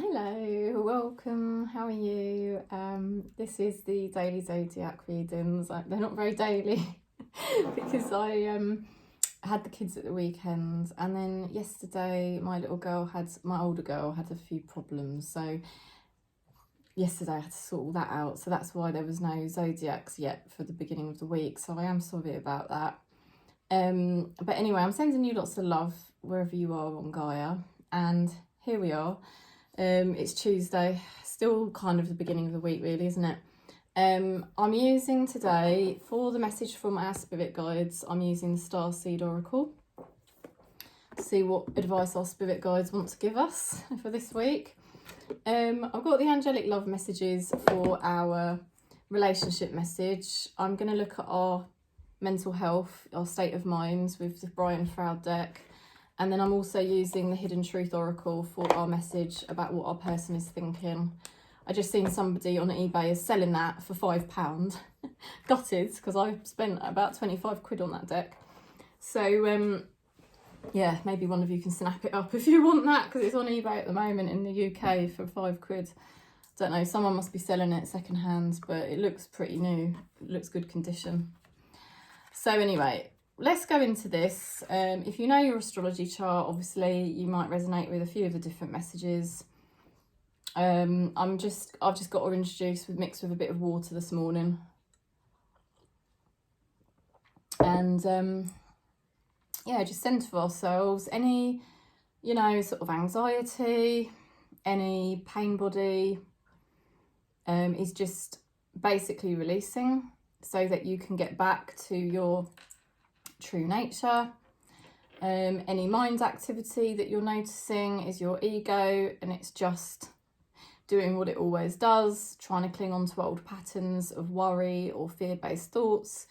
Hello, welcome, how are you? This is the daily Zodiac readings. They're not very daily because I had the kids at the weekend, and then yesterday my older girl had a few problems, so yesterday I had to sort all that out, so that's why there was no Zodiacs yet for the beginning of the week, so I am sorry about that. But anyway, I'm sending you lots of love wherever you are on Gaia, and here we are. It's Tuesday, still kind of the beginning of the week really, isn't it? I'm using today, for the message from our spirit guides, I'm using the Starseed Oracle. See what advice our spirit guides want to give us for this week. I've got the angelic love messages for our relationship message. I'm going to look at our mental health, our state of minds with the Brian Froud deck. And then I'm also using the Hidden Truth Oracle for our message about what our person is thinking. I just seen somebody on eBay is selling that for £5. Gutted, because I spent about 25 quid on that deck. So, yeah, maybe one of you can snap it up if you want that, because it's on eBay at the moment in the UK for 5 quid. Don't know, someone must be selling it second hand, but it looks pretty new. It looks good condition. So anyway, let's go into this. If you know your astrology chart, obviously you might resonate with a few of the different messages. I've just got orange juice mixed with a bit of water this morning. And yeah, just centre ourselves. Any, sort of anxiety, any pain body is just basically releasing so that you can get back to your true nature. Any mind activity that you're noticing is your ego, and it's just doing what it always does, trying to cling on to old patterns of worry or fear-based thoughts.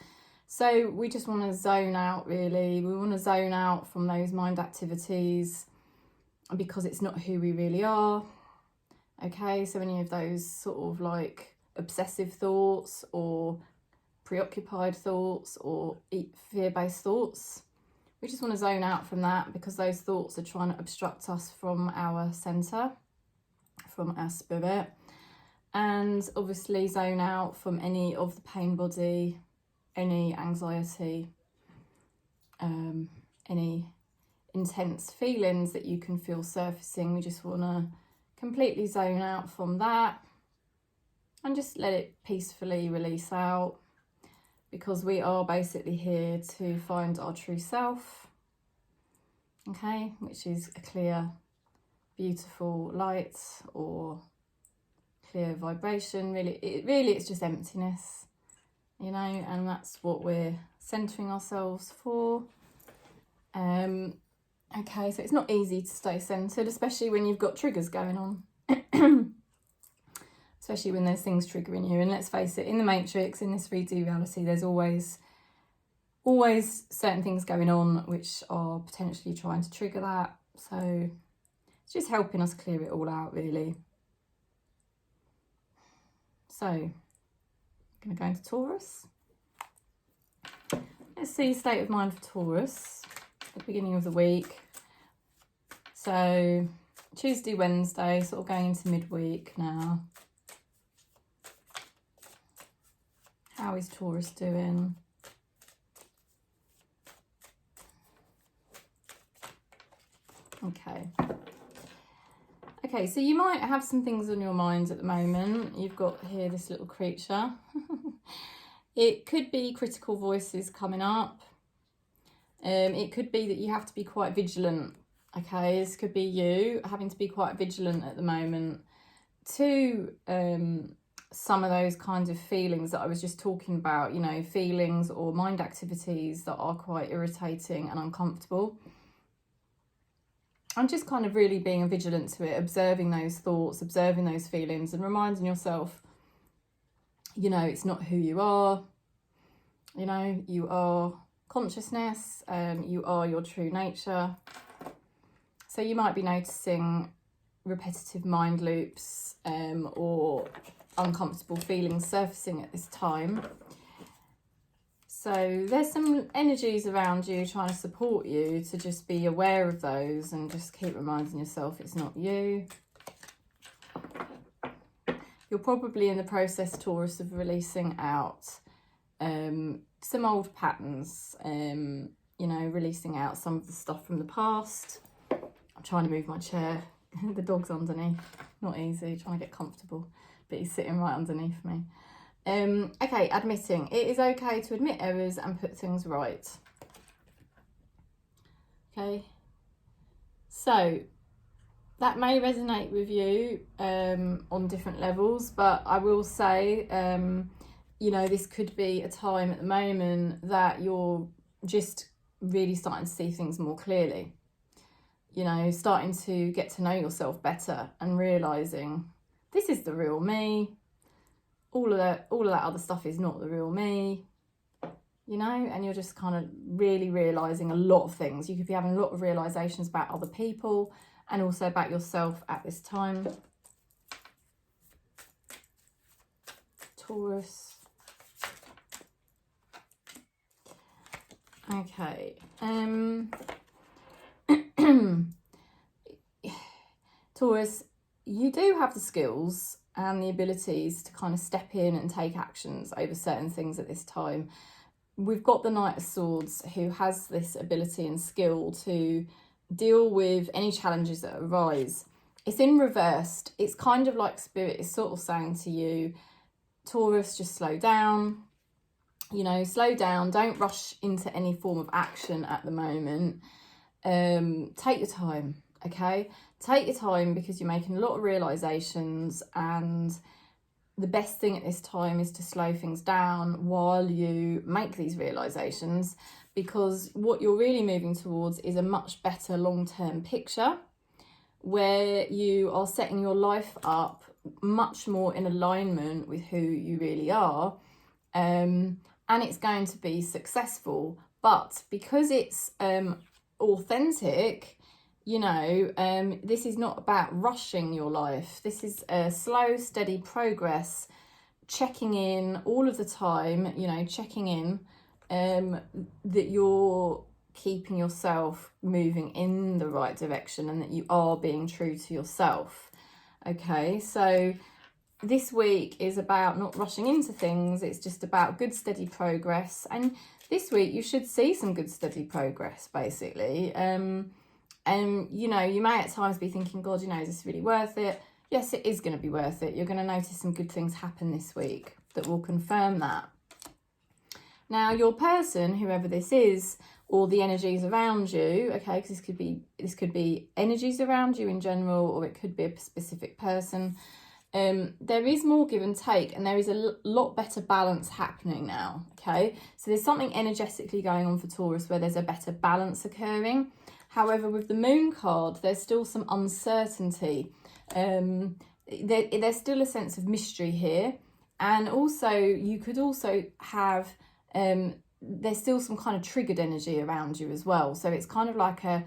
So we just want to zone out, really. We want to zone out from those mind activities because it's not who we really are. Okay, so any of those sort of like obsessive thoughts or preoccupied thoughts or fear-based thoughts, we just want to zone out from that, because those thoughts are trying to obstruct us from our centre, from our spirit. And obviously zone out from any of the pain body, any anxiety, any intense feelings that you can feel surfacing. We just want to completely zone out from that and just let it peacefully release out, because we are basically here to find our true self, okay, which is a clear, beautiful light or clear vibration. Really, it's just emptiness, and that's what we're centering ourselves for. Okay, so it's not easy to stay centered, especially when you've got triggers going on. Especially when there's things triggering you. And let's face it, in the Matrix, in this 3D reality, there's always certain things going on which are potentially trying to trigger that. So it's just helping us clear it all out, really. So I'm going to go into Taurus. Let's see state of mind for Taurus at the beginning of the week. So Tuesday, Wednesday, sort of going into midweek now. How is Taurus doing? Okay, so you might have some things on your mind at the moment. You've got here this little creature. It could be critical voices coming up. It could be that you have to be quite vigilant. Okay, this could be you having to be quite vigilant at the moment to some of those kinds of feelings that I was just talking about, feelings or mind activities that are quite irritating and uncomfortable. And just kind of really being vigilant to it, observing those thoughts, observing those feelings, and reminding yourself, it's not who you are. You are consciousness, you are your true nature. So you might be noticing repetitive mind loops or uncomfortable feelings surfacing at this time. So there's some energies around you trying to support you to just be aware of those and just keep reminding yourself it's not you. You're probably in the process, Taurus, of releasing out some old patterns, you know, releasing out some of the stuff from the past. I'm trying to move my chair. The dog's underneath. Not easy, trying to get comfortable, but he's sitting right underneath me. Okay, admitting. It is okay to admit errors and put things right. Okay, so that may resonate with you on different levels, but I will say, you know, this could be a time at the moment that you're just really starting to see things more clearly. You know, starting to get to know yourself better and realising this is the real me. All of that other stuff is not the real me. You know, and you're just kind of really realising a lot of things. You could be having a lot of realisations about other people and also about yourself at this time. Taurus. Okay. Taurus, you do have the skills and the abilities to kind of step in and take actions over certain things at this time. We've got the Knight of Swords, who has this ability and skill to deal with any challenges that arise. It's in reversed. It's kind of like Spirit is sort of saying to you, Taurus, just slow down. You know, slow down. Don't rush into any form of action at the moment. Take your time, okay? Take your time, because you're making a lot of realisations, and the best thing at this time is to slow things down while you make these realisations, because what you're really moving towards is a much better long-term picture where you are setting your life up much more in alignment with who you really are, and it's going to be successful. But because it's authentic, you know, this is not about rushing your life. This is a slow, steady progress, checking in all of the time, you know, checking in that you're keeping yourself moving in the right direction and that you are being true to yourself. Okay, so this week is about not rushing into things. It's just about good, steady progress. And this week you should see some good, steady progress, basically. And, you know, you may at times be thinking, God, you know, is this really worth it? Yes, it is going to be worth it. You're going to notice some good things happen this week that will confirm that. Now, your person, whoever this is, or the energies around you, okay, because this could be energies around you in general, or it could be a specific person. There is more give and take, and there is a lot better balance happening now, okay? So there's something energetically going on for Taurus where there's a better balance occurring. However, with the Moon card, there's still some uncertainty. There's still a sense of mystery here. And also, you could also have, there's still some kind of triggered energy around you as well. So it's kind of like a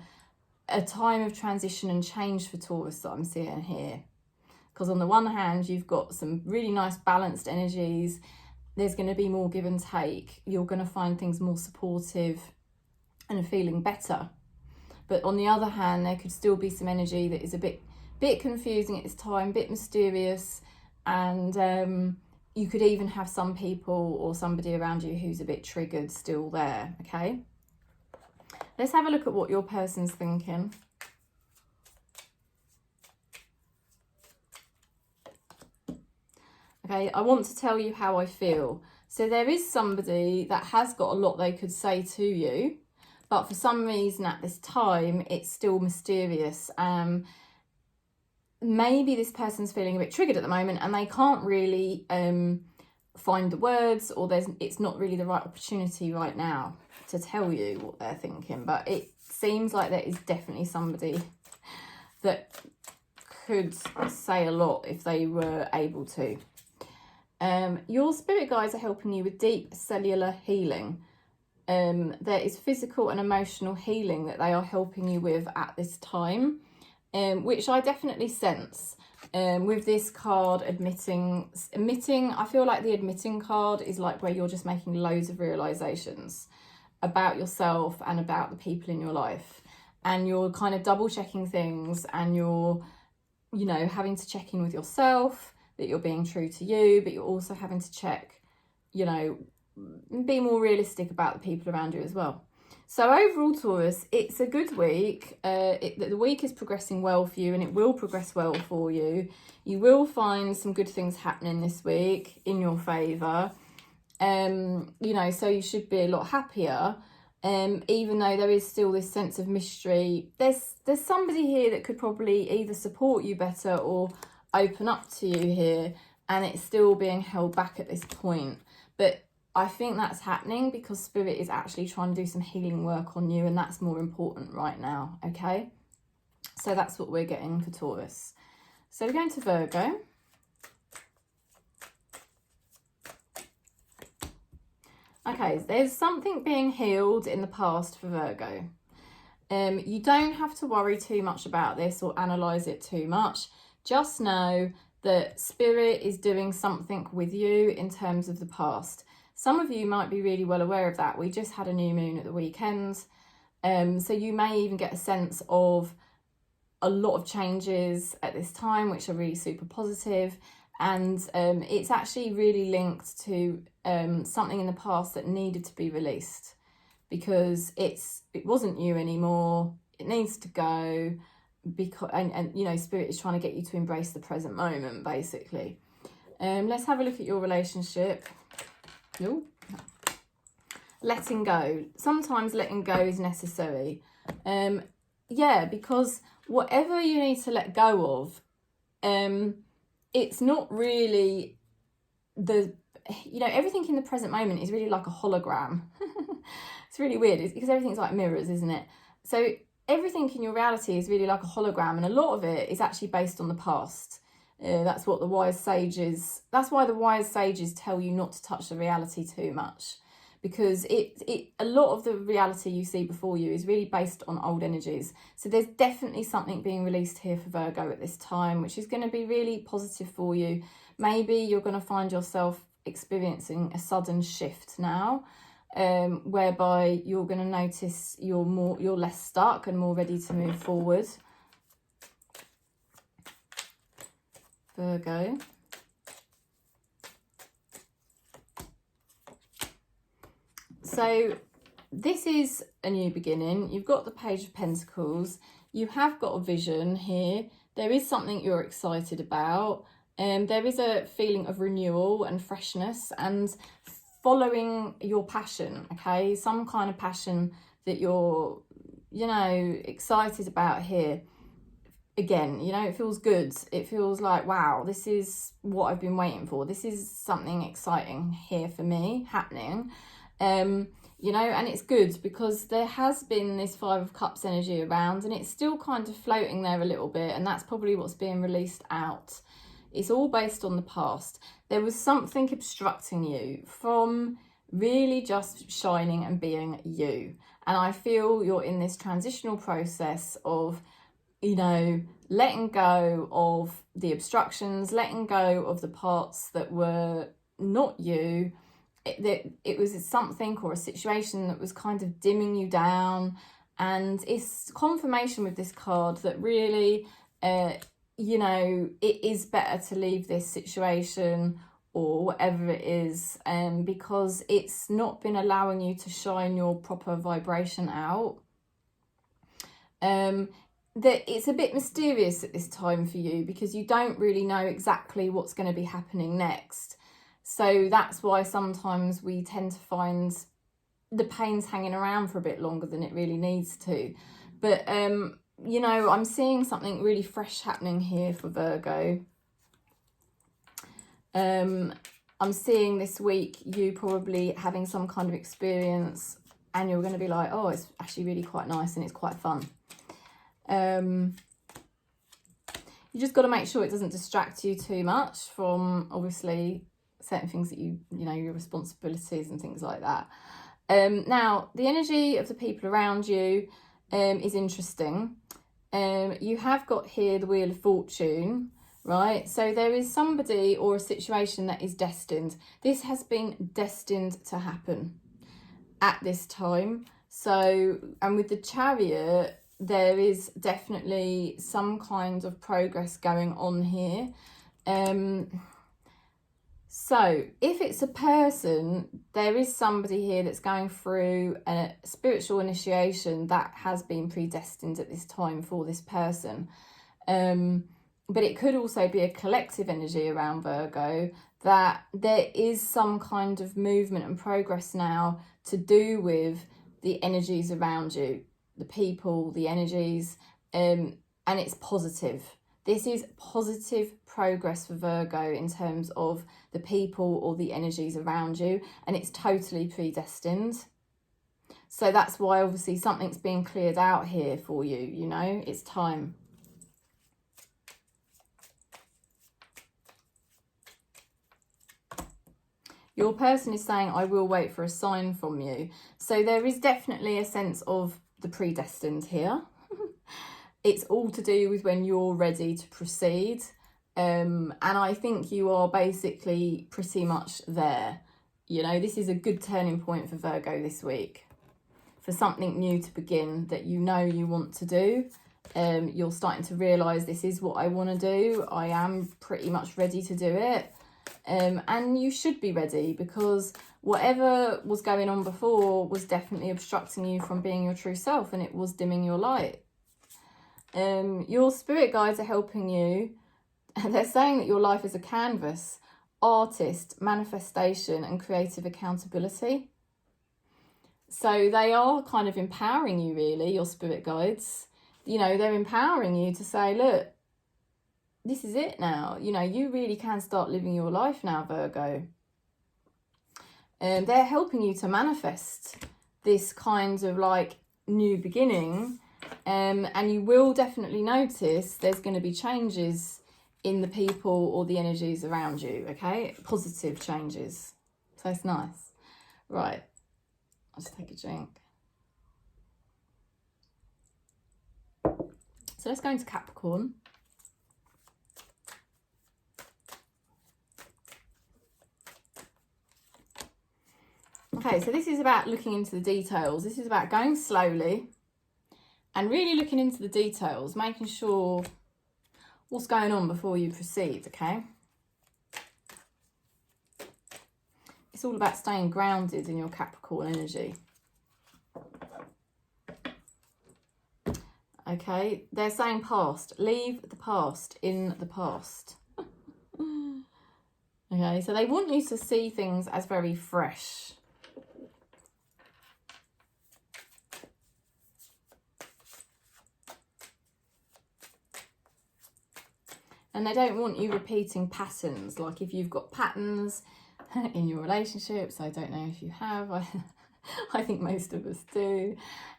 time of transition and change for Taurus that I'm seeing here. Because on the one hand, you've got some really nice balanced energies. There's going to be more give and take. You're going to find things more supportive and feeling better. But on the other hand, there could still be some energy that is a bit confusing at this time, a bit mysterious. And you could even have some people or somebody around you who's a bit triggered still there, okay? Let's have a look at what your person's thinking. Okay, I want to tell you how I feel. So there is somebody that has got a lot they could say to you, but for some reason at this time, it's still mysterious. Maybe this person's feeling a bit triggered at the moment and they can't really find the words, or it's not really the right opportunity right now to tell you what they're thinking. But it seems like there is definitely somebody that could say a lot if they were able to. Your spirit guides are helping you with deep cellular healing. There is physical and emotional healing that they are helping you with at this time, which I definitely sense. With this card, admitting, I feel like the admitting card is like where you're just making loads of realizations about yourself and about the people in your life. And you're kind of double checking things, and you're, you know, having to check in with yourself. that you're being true to you, but you're also having to check, you know, be more realistic about the people around you as well. So overall, Taurus, it's a good week. The week is progressing well for you, and it will progress well for you. You will find some good things happening this week in your favour. You know, so you should be a lot happier. Even though there is still this sense of mystery, there's somebody here that could probably either support you better or open up to you here, and it's still being held back at this point. But I think that's happening because Spirit is actually trying to do some healing work on you, and that's more important right now, okay? So that's what we're getting for Taurus. So we're going to Virgo. Okay, there's something being healed in the past for Virgo. You don't have to worry too much about this or analyse it too much. Just know that Spirit is doing something with you in terms of the past. Some of you might be really well aware of that. We just had a new moon at the weekend. So you may even get a sense of a lot of changes at this time, which are really super positive. And it's actually really linked to something in the past that needed to be released, because it wasn't you anymore. It needs to go, because and you know, Spirit is trying to get you to embrace the present moment, basically. Let's have a look at your relationship. Ooh. Letting go. Sometimes letting go is necessary. Yeah, because whatever you need to let go of, it's not really you know, everything in the present moment is really like a hologram. It's really weird. It's because everything's like mirrors, isn't it? So everything in your reality is really like a hologram, and a lot of it is actually based on the past. That's what the wise sages, that's why the wise sages tell you not to touch the reality too much, because a lot of the reality you see before you is really based on old energies. So there's definitely something being released here for Virgo at this time, which is going to be really positive for you. Maybe you're going to find yourself experiencing a sudden shift now, whereby you're going to notice you're less stuck and more ready to move forward. Virgo. So this is a new beginning. You've got the Page of Pentacles. You have got a vision here. There is something you're excited about. There is a feeling of renewal and freshness and following your passion, okay? Some kind of passion that you're, you know, excited about here. Again, you know, it feels good. It feels like, wow, this is what I've been waiting for. This is something exciting here for me happening. You know, and it's good because there has been this Five of Cups energy around, and it's still kind of floating there a little bit, and that's probably what's being released out. It's all based on the past. There was something obstructing you from really just shining and being you. And I feel you're in this transitional process of, you know, letting go of the obstructions, letting go of the parts that were not you. It was something or a situation that was kind of dimming you down, and it's confirmation with this card that really, you know, it is better to leave this situation or whatever it is, because it's not been allowing you to shine your proper vibration out. That it's a bit mysterious at this time for you because you don't really know exactly what's going to be happening next. So that's why sometimes we tend to find the pain's hanging around for a bit longer than it really needs to. But, you know, I'm seeing something really fresh happening here for Virgo. I'm seeing this week you probably having some kind of experience, and you're going to be like, oh, it's actually really quite nice and it's quite fun. You just got to make sure it doesn't distract you too much from, obviously, certain things that you know, your responsibilities and things like that. Now, the energy of the people around you is interesting. You have got here the Wheel of Fortune, right? So there is somebody or a situation that is destined. This has been destined to happen at this time. So, and with the Chariot, there is definitely some kind of progress going on here. So if it's a person, there is somebody here that's going through a spiritual initiation that has been predestined at this time for this person. But it could also be a collective energy around Virgo, that there is some kind of movement and progress now to do with the energies around you, the people, the energies, and it's positive. This is positive progress for Virgo in terms of the people or the energies around you, and it's totally predestined. So that's why obviously something's being cleared out here for you, you know, it's time. Your person is saying, I will wait for a sign from you. So there is definitely a sense of the predestined here. It's all to do with when you're ready to proceed. And I think you are basically pretty much there. You know, this is a good turning point for Virgo this week. For something new to begin that you know you want to do. You're starting to realise this is what I want to do. I am pretty much ready to do it. And you should be ready, because whatever was going on before was definitely obstructing you from being your true self, and it was dimming your light. Your spirit guides are helping you. They're saying that your life is a canvas, artist, manifestation, and creative accountability. So they are kind of empowering you, really, your spirit guides. You know, they're empowering you to say, look, this is it now. You know, you really can start living your life now, Virgo. And they're helping you to manifest this kind of like new beginning. And you will definitely notice there's going to be changes in the people or the energies around you, okay? Positive changes. So it's nice. Right. I'll just take a drink. So let's go into Capricorn. Okay, so this is about looking into the details. This is about going slowly and really looking into the details, making sure what's going on before you proceed, okay? It's all about staying grounded in your Capricorn energy. Okay, they're saying past. Leave the past in the past. Okay, so they want you to see things as very fresh. And they don't want you repeating patterns. Like if you've got patterns in your relationships, I don't know if you have, I think most of us do,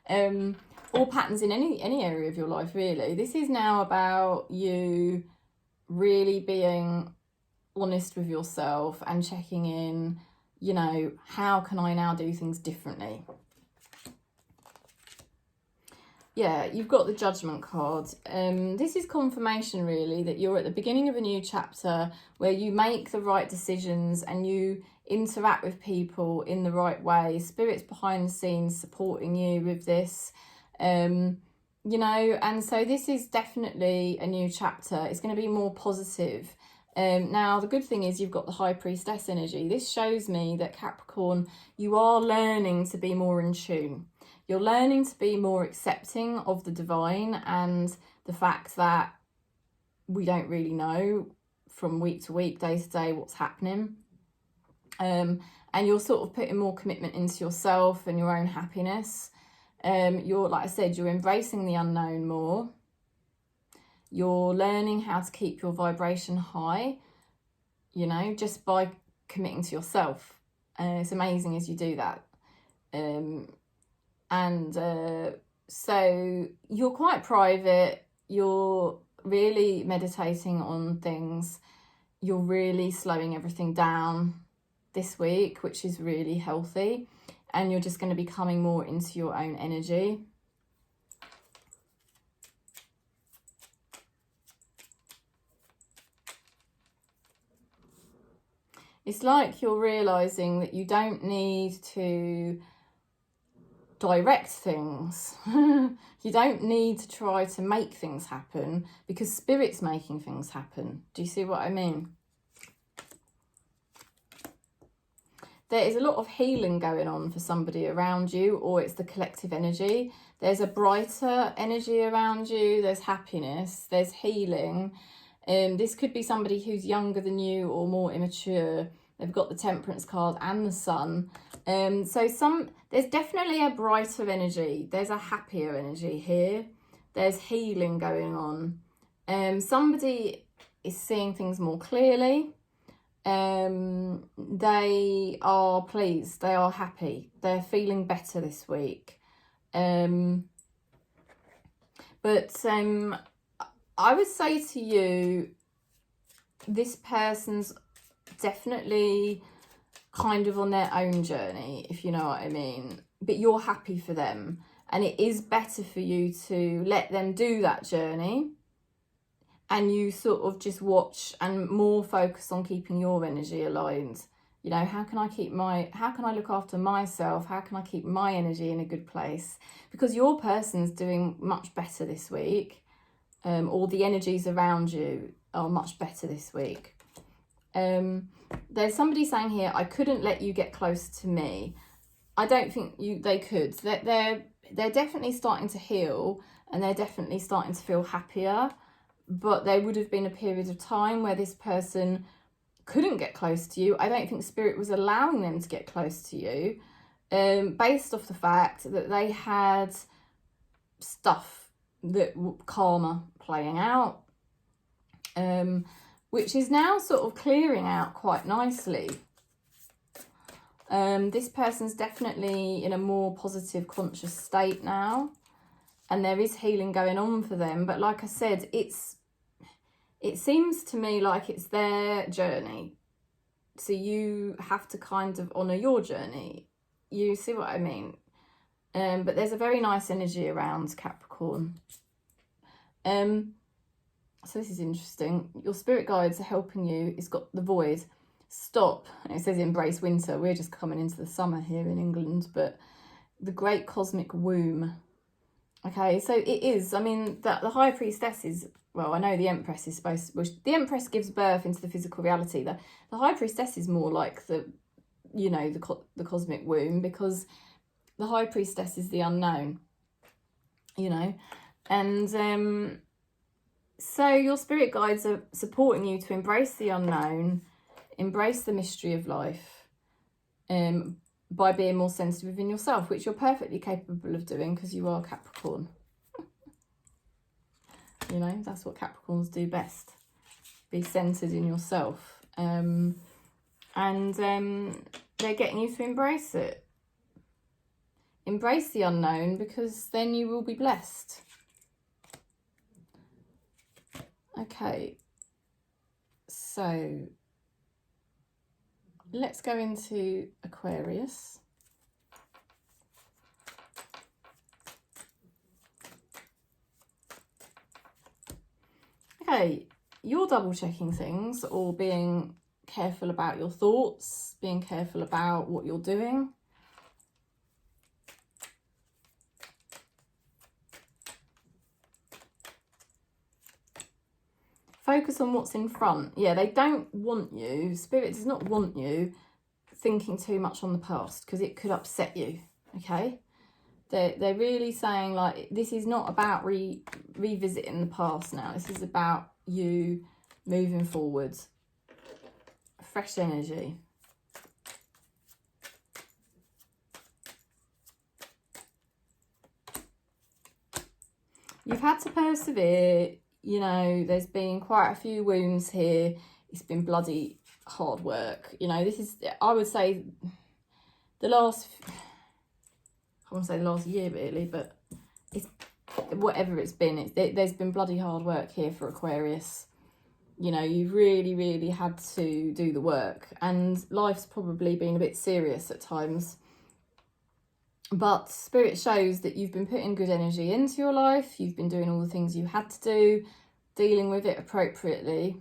or patterns in any area of your life, really. This is now about you really being honest with yourself and checking in, you know, how can I now do things differently? Yeah, you've got the Judgment card. This is confirmation, really, that you're at the beginning of a new chapter where you make the right decisions and you interact with people in the right way. Spirit's behind the scenes supporting you with this, you know, and so this is definitely a new chapter. It's going to be more positive. Now, the good thing is you've got the High Priestess energy. This shows me that Capricorn, you are learning to be more in tune. You're learning to be more accepting of the divine and the fact that we don't really know from week to week, day to day, what's happening. And you're sort of putting more commitment into yourself and your own happiness. You're, like I said, you're embracing the unknown more. You're learning how to keep your vibration high, you know, just by committing to yourself. It's amazing as you do that. So you're quite private, you're really meditating on things, you're really slowing everything down this week, which is really healthy, and you're just going to be coming more into your own energy. It's like you're realising that you don't need to direct things. You don't need to try to make things happen, because Spirit's making things happen. Do you see what I mean? There is a lot of healing going on for somebody around you, or it's the collective energy. There's a brighter energy around you. There's happiness. There's healing. This could be somebody who's younger than you or more immature. They've got the Temperance card and the Sun. So there's definitely a brighter energy. There's a happier energy here. There's healing going on. Somebody is seeing things more clearly. They are pleased. They are happy. They're feeling better this week. But I would say to you, this person's definitely kind of on their own journey, if you know what I mean. But you're happy for them. And it is better for you to let them do that journey. And you sort of just watch and more focus on keeping your energy aligned. You know, how can I look after myself? How can I keep my energy in a good place? Because your person's doing much better this week. Or the energies around you are much better this week. There's somebody saying here, I couldn't let you get close to me. I don't think they could. They're definitely starting to heal, and they're definitely starting to feel happier. But there would have been a period of time where this person couldn't get close to you. I don't think Spirit was allowing them to get close to you, based off the fact that they had stuff, that karma playing out, which is now sort of clearing out quite nicely. This person's definitely in a more positive, conscious state now, and there is healing going on for them. But like I said, it seems to me like it's their journey. So you have to kind of honour your journey. You see what I mean? But there's a very nice energy around Capricorn. So this is interesting. Your spirit guides are helping you. It's got the Void. Stop. It says embrace winter. We're just coming into the summer here in England. But the great cosmic womb. Okay, so it is. I mean, the High Priestess is... Well, I know the Empress is supposed to... Well, the Empress gives birth into the physical reality. The High Priestess is more like the cosmic womb, because the High Priestess is the unknown, you know. And so your spirit guides are supporting you to embrace the unknown, embrace the mystery of life, by being more sensitive within yourself, which you're perfectly capable of doing because you are Capricorn. You know, that's what Capricorns do best. Be centered in yourself. And they're getting you to embrace it. Embrace the unknown, because then you will be blessed. Okay. So let's go into Aquarius. Okay, you're double checking things, or being careful about your thoughts, being careful about what you're doing. Focus on what's in front. Yeah, they don't want you, Spirit does not want you thinking too much on the past, because it could upset you, okay? They're really saying, like, this is not about revisiting the past now. This is about you moving forward. Fresh energy. You've had to persevere. You know, there's been quite a few wounds here. It's been bloody hard work. You know, this is, I would say, the last... I want to say the last year really, but it's whatever it's been. There's been bloody hard work here for Aquarius. You know, you've really had to do the work, and life's probably been a bit serious at times. But Spirit shows that you've been putting good energy into your life. You've been doing all the things you had to do, dealing with it appropriately.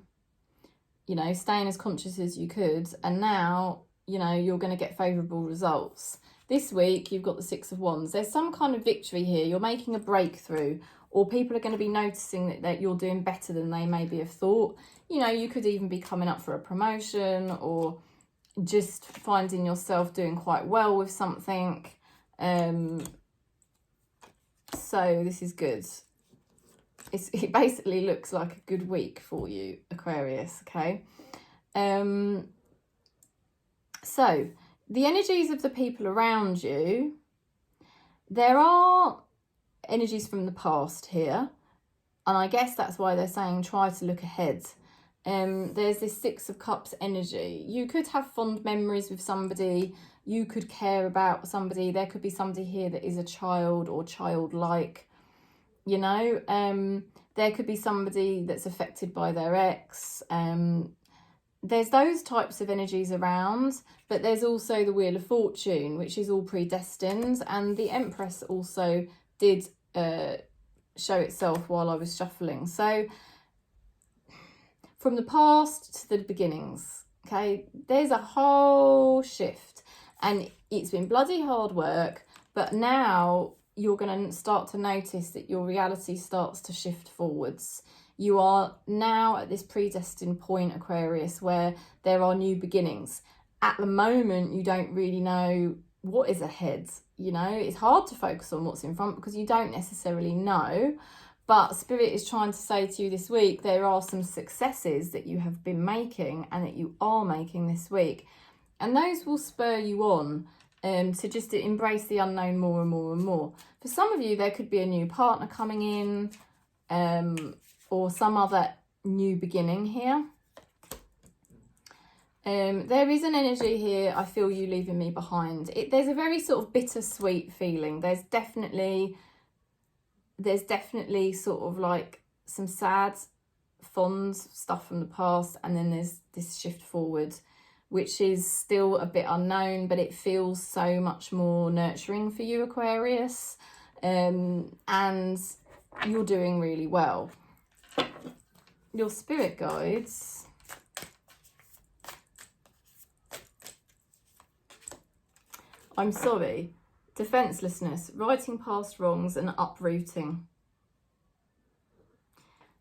You know, staying as conscious as you could, and now, you know, you're going to get favourable results. this week you've got the Six of Wands. There's some kind of victory here. You're making a breakthrough, or people are going to be noticing that you're doing better than they maybe have thought. You know, you could even be coming up for a promotion, or just finding yourself doing quite well with something. So this is good. It basically looks like a good week for you, Aquarius, okay? So the energies of the people around you, there are energies from the past here, and I guess that's why they're saying try to look ahead. There's this Six of Cups energy. You could have fond memories with somebody, you could care about somebody, there could be somebody here that is a child or childlike, you know. There could be somebody that's affected by their ex. There's those types of energies around, but there's also the Wheel of Fortune, which is all predestined, and the Empress also did show itself while I was shuffling. So from the past to the beginnings, okay, there's a whole shift, and it's been bloody hard work, but now you're going to start to notice that your reality starts to shift forwards. You are now at this predestined point, Aquarius, where there are new beginnings. At the moment, you don't really know what is ahead. You know, it's hard to focus on what's in front because you don't necessarily know. But Spirit is trying to say to you this week, there are some successes that you have been making and that you are making this week. And those will spur you on to just embrace the unknown more and more and more. For some of you, there could be a new partner coming in, or some other new beginning here. There is an energy here, I feel you leaving me behind. There's a very sort of bittersweet feeling. There's definitely sort of like some sad, fond stuff from the past, and then there's this shift forward, which is still a bit unknown, but it feels so much more nurturing for you, Aquarius, and you're doing really well. Your spirit guides, I'm sorry, defenselessness, righting past wrongs and uprooting.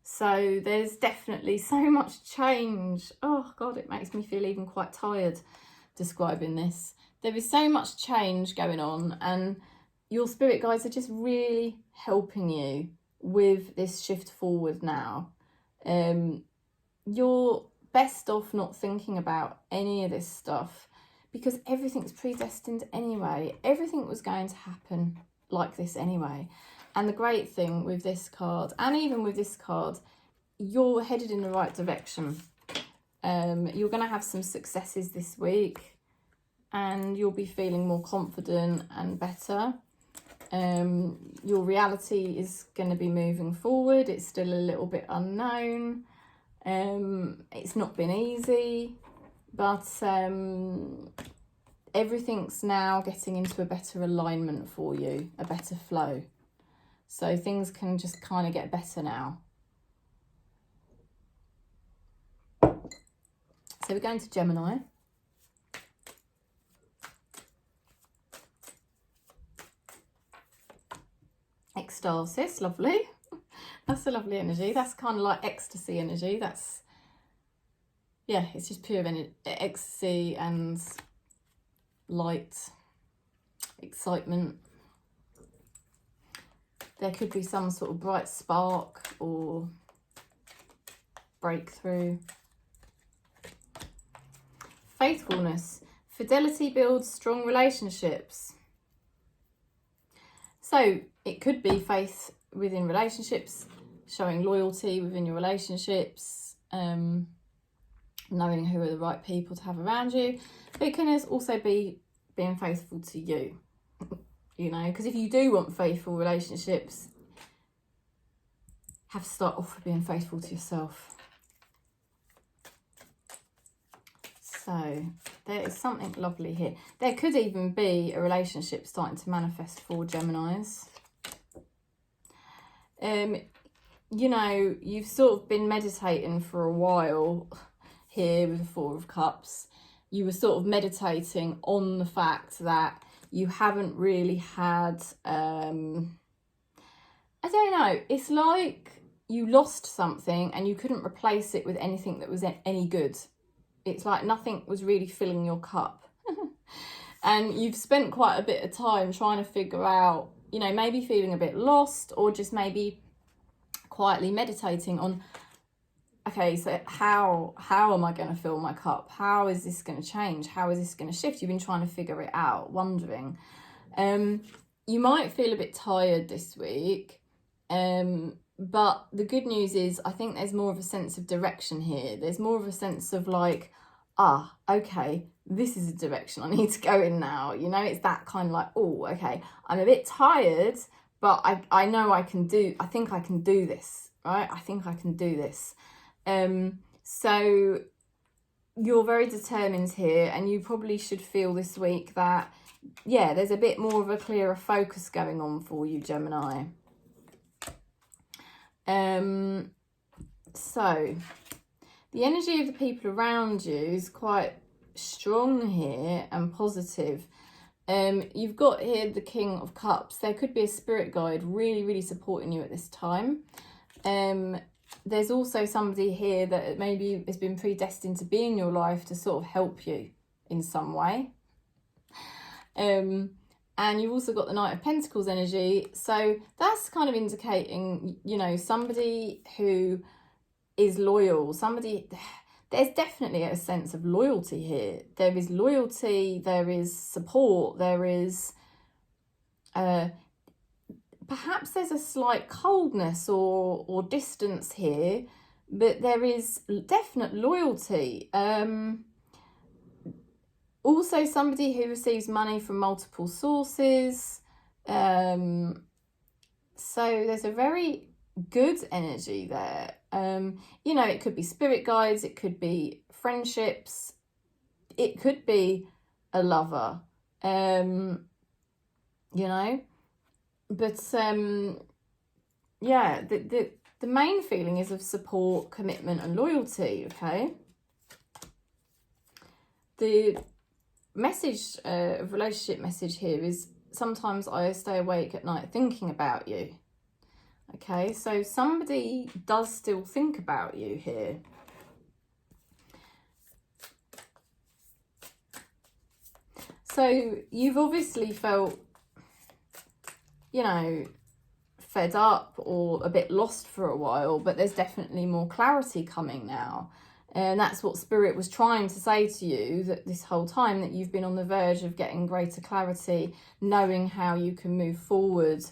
So there's definitely so much change. Oh God, it makes me feel even quite tired describing this. There is so much change going on, and your spirit guides are just really helping you with this shift forward now. You're best off not thinking about any of this stuff because everything's predestined anyway. Everything was going to happen like this anyway. And the great thing with this card, and even with this card, you're headed in the right direction. You're going to have some successes this week, and you'll be feeling more confident and better. Your reality is going to be moving forward. It's still a little bit unknown. It's not been easy, but everything's now getting into a better alignment for you, a better flow. So things can just kind of get better now. So we're going to Gemini. Ecstasis, lovely. That's a lovely energy. That's kind of like ecstasy energy. That's, yeah, it's just pure ecstasy and light, excitement. There could be some sort of bright spark or breakthrough. Faithfulness. Fidelity builds strong relationships. So it could be faith within relationships, showing loyalty within your relationships, knowing who are the right people to have around you. But it can also be being faithful to you, you know, because if you do want faithful relationships, have to start off with being faithful to yourself. So there is something lovely here. There could even be a relationship starting to manifest for Geminis. You know, you've sort of been meditating for a while here with the Four of Cups. You were sort of meditating on the fact that you haven't really had, I don't know, it's like you lost something and you couldn't replace it with anything that was any good. It's like nothing was really filling your cup. And you've spent quite a bit of time trying to figure out, you know, maybe feeling a bit lost, or just maybe quietly meditating on, okay, so how am I going to fill my cup? How is this going to change? How is this going to shift? You've been trying to figure it out, wondering. You might feel a bit tired this week, but the good news is I think there's more of a sense of direction here. There's more of a sense of like, okay, this is a direction I need to go in now. You know, it's that kind of like, oh, okay, I'm a bit tired, but I know I think I can do this, right? I think I can do this. So you're very determined here, and you probably should feel this week that, yeah, there's a bit more of a clearer focus going on for you, Gemini. So the energy of the people around you is quite strong here and positive. You've got here the King of Cups. There could be a spirit guide really, really supporting you at this time. There's also somebody here that maybe has been predestined to be in your life to sort of help you in some way. And you've also got the Knight of Pentacles energy. So that's kind of indicating, you know, somebody who is loyal, there's definitely a sense of loyalty here. There is loyalty, there is support, there is, perhaps there's a slight coldness or distance here, but there is definite loyalty. Also somebody who receives money from multiple sources. So there's a very good energy there. You know, it could be spirit guides, it could be friendships, it could be a lover, you know, but yeah, the main feeling is of support, commitment and loyalty. Okay, the message, relationship message here is, sometimes I stay awake at night thinking about you. Okay, so somebody does still think about you here. So you've obviously felt, you know, fed up or a bit lost for a while, but there's definitely more clarity coming now. And that's what Spirit was trying to say to you, that this whole time, that you've been on the verge of getting greater clarity, knowing how you can move forward.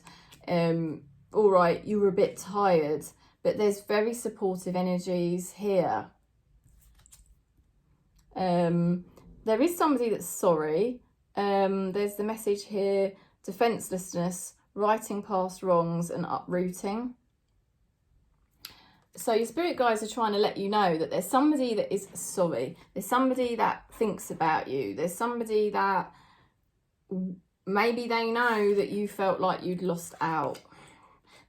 All right, you were a bit tired, but there's very supportive energies here. There is somebody that's sorry. There's the message here, defenselessness, righting past wrongs and uprooting. So your spirit guides are trying to let you know that there's somebody that is sorry. There's somebody that thinks about you. There's somebody that maybe they know that you felt like you'd lost out.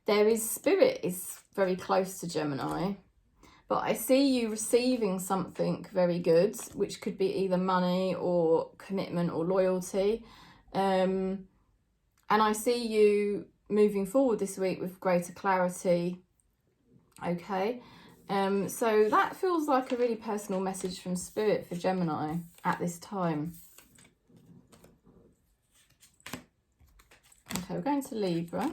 There is Spirit is very close to Gemini, but I see you receiving something very good, which could be either money or commitment or loyalty. And I see you moving forward this week with greater clarity. Okay, so that feels like a really personal message from Spirit for Gemini at this time. Okay, we're going to Libra.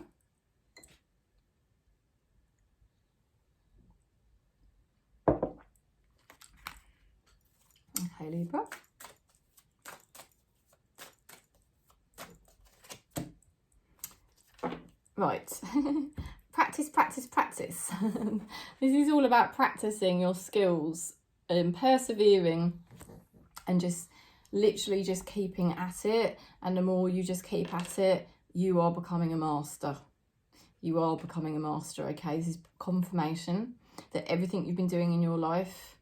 Okay, Libra. Right. Practice, practice, practice. This is all about practicing your skills and persevering and just literally just keeping at it. And the more you just keep at it, you are becoming a master. You are becoming a master, okay? This is confirmation that everything you've been doing in your life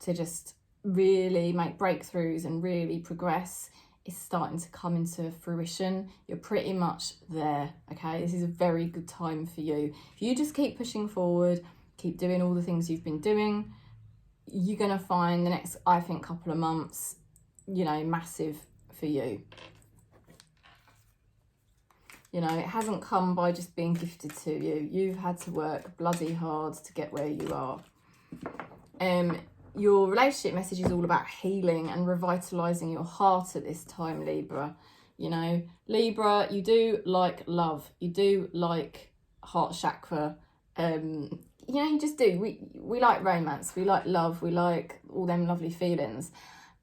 to just really make breakthroughs and really progress is starting to come into fruition. You're pretty much there, okay? This is a very good time for you. If you just keep pushing forward, keep doing all the things you've been doing, you're going to find the next, I think, couple of months, you know, massive for you. You know, it hasn't come by just being gifted to you. You've had to work bloody hard to get where you are. Your relationship message is all about healing and revitalizing your heart at this time, Libra. You know, Libra, you do like love. You do like heart chakra. You know, you just do. We like romance. We like love. We like all them lovely feelings.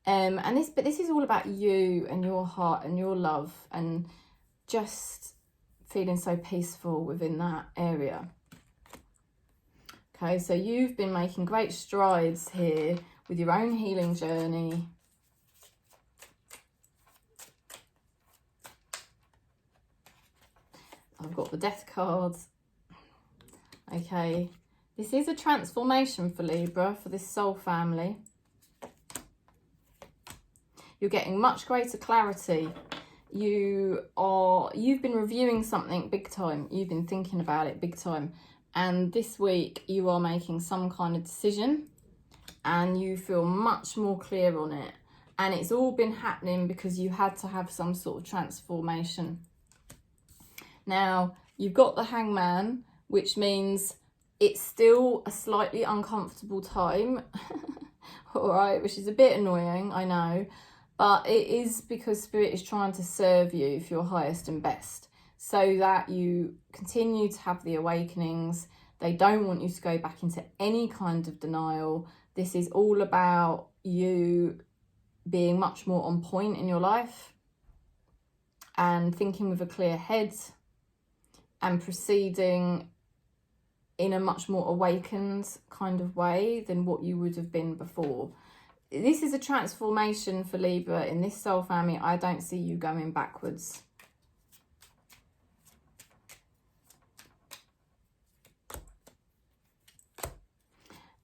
But this is all about you and your heart and your love and just feeling so peaceful within that area. Okay, so you've been making great strides here with your own healing journey. I've got the Death cards. Okay, this is a transformation for Libra, for this soul family. You're getting much greater clarity. You've been reviewing something big time. You've been thinking about it big time. And this week you are making some kind of decision and you feel much more clear on it. And it's all been happening because you had to have some sort of transformation. Now, you've got the Hangman, which means it's still a slightly uncomfortable time. All right, which is a bit annoying, I know. But it is because Spirit is trying to serve you for your highest and best, so that you continue to have the awakenings. They don't want you to go back into any kind of denial. This is all about you being much more on point in your life and thinking with a clear head and proceeding in a much more awakened kind of way than what you would have been before. This is a transformation for Libra in this soul family. I don't see you going backwards.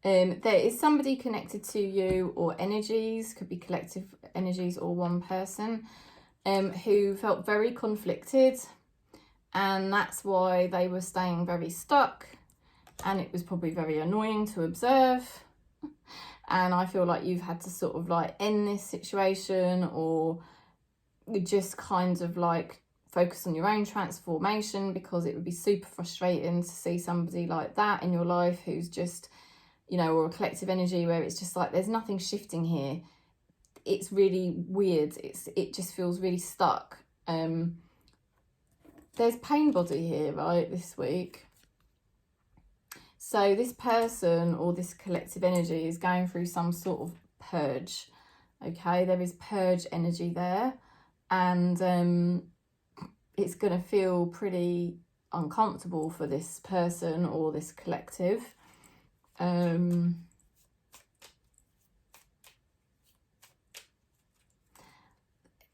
There is somebody connected to you, or energies, could be collective energies or one person, who felt very conflicted, and that's why they were staying very stuck, and it was probably very annoying to observe. And I feel like you've had to sort of like end this situation, or just kind of like focus on your own transformation, because it would be super frustrating to see somebody like that in your life who's just, you know, or a collective energy where it's just like there's nothing shifting here. It's really weird. It just feels really stuck. There's pain body here, right, this week. So this person or this collective energy is going through some sort of purge. Okay, there is purge energy there, and it's going to feel pretty uncomfortable for this person or this collective.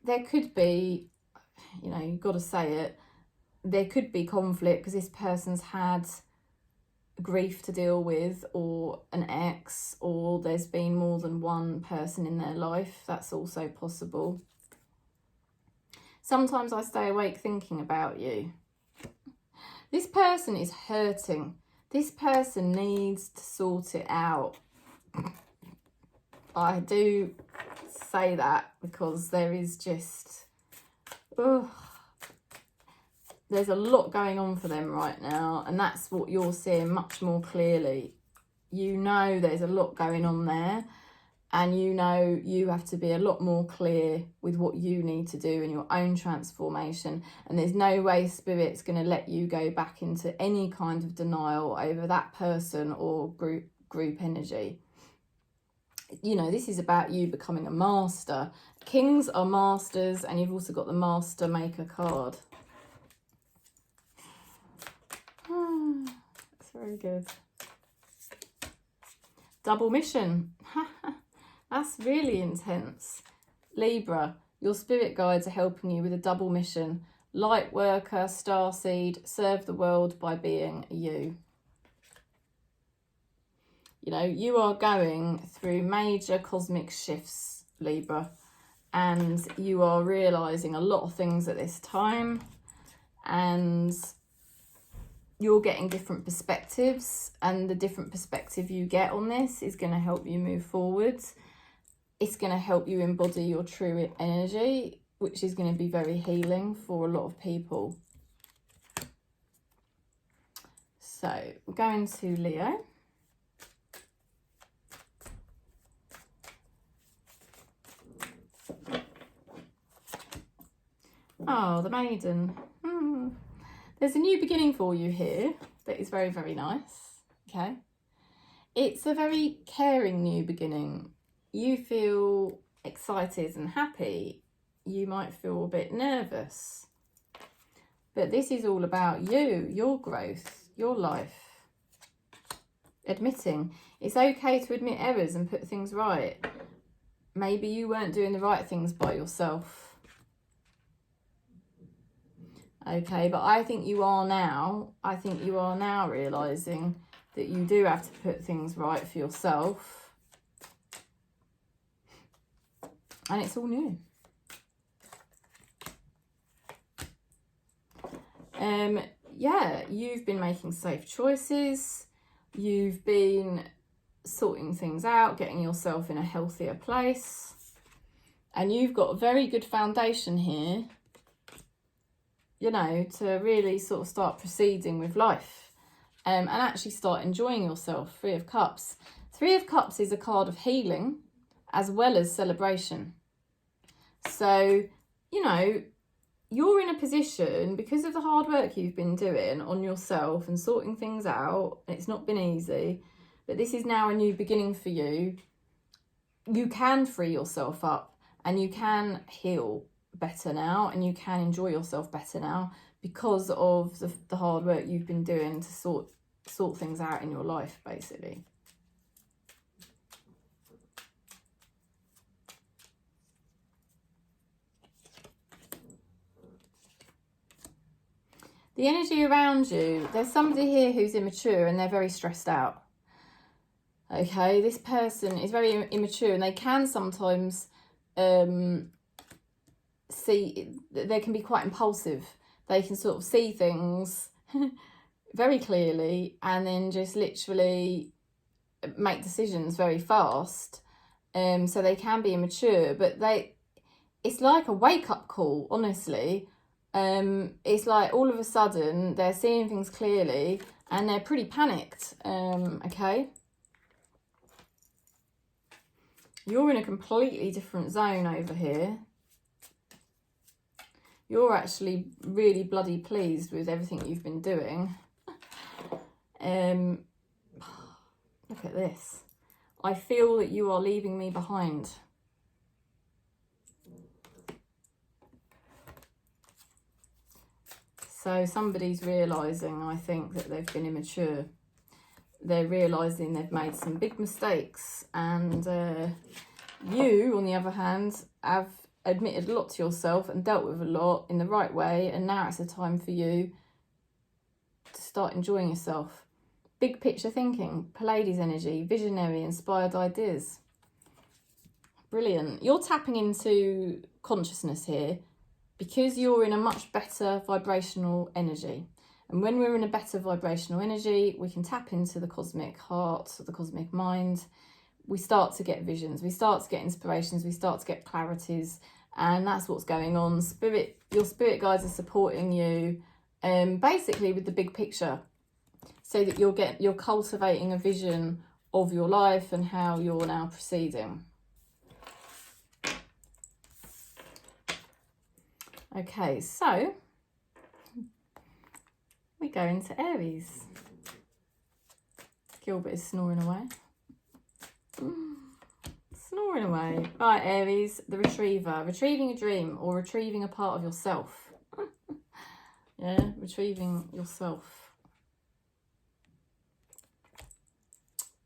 There could be, you know, you've got to say it, there could be conflict because this person's had grief to deal with, or an ex, or there's been more than one person in their life. That's also possible. Sometimes I stay awake thinking about you. This person is hurting. This person needs to sort it out. I do say that because there is just, there's a lot going on for them right now, and that's what you're seeing much more clearly. You know there's a lot going on there, and you know you have to be a lot more clear with what you need to do in your own transformation, and there's no way Spirit's going to let you go back into any kind of denial over that person or group energy. You know, this is about you becoming a master. Kings are masters, and you've also got the Master Maker card. That's very good. Double mission. That's really intense. Libra, your spirit guides are helping you with a double mission. Light worker, starseed, serve the world by being you. You know, you are going through major cosmic shifts, Libra, and you are realising a lot of things at this time, and you're getting different perspectives, and the different perspective you get on this is going to help you move forward. It's going to help you embody your true energy, which is going to be very healing for a lot of people. So we're going to Leo. Oh, the Maiden. There's a new beginning for you here that is very, very nice. Okay. It's a very caring new beginning. You feel excited and happy. You might feel a bit nervous. But this is all about you, your growth, your life. Admitting. It's okay to admit errors and put things right. Maybe you weren't doing the right things by yourself. Okay, but I think you are now. I think you are now realising that you do have to put things right for yourself. And it's all new. Yeah, you've been making safe choices. You've been sorting things out, getting yourself in a healthier place. And you've got a very good foundation here, you know, to really sort of start proceeding with life and actually start enjoying yourself. 3 of Cups. 3 of Cups is a card of healing as well as celebration. So, you know, you're in a position, because of the hard work you've been doing on yourself and sorting things out, and it's not been easy, but this is now a new beginning for you. You can free yourself up and you can heal better now, and you can enjoy yourself better now because of the hard work you've been doing to sort things out in your life, basically. The energy around you, there's somebody here who's immature and they're very stressed out. Okay, this person is very immature and they can sometimes see, they can be quite impulsive. They can sort of see things very clearly and then just literally make decisions very fast. So they can be immature, but it's like a wake-up call, honestly. It's like all of a sudden they're seeing things clearly and they're pretty panicked. Okay. You're in a completely different zone over here. You're actually really bloody pleased with everything you've been doing. Look at this. I feel that you are leaving me behind. So somebody's realising, I think, that they've been immature. They're realising they've made some big mistakes. And you, on the other hand, have admitted a lot to yourself and dealt with a lot in the right way. And now it's a time for you to start enjoying yourself. Big picture thinking, Pleiades energy, visionary, inspired ideas. Brilliant. You're tapping into consciousness here, because you're in a much better vibrational energy. And when we're in a better vibrational energy, we can tap into the cosmic heart, the cosmic mind. We start to get visions, we start to get inspirations, we start to get clarities, and that's what's going on. Your spirit guides are supporting you basically with the big picture, so that you're cultivating a vision of your life and how you're now proceeding. Okay, so we go into Aries. Gilbert is snoring away. Snoring away. Right, Aries, the retriever. Retrieving a dream or retrieving a part of yourself. Yeah, retrieving yourself.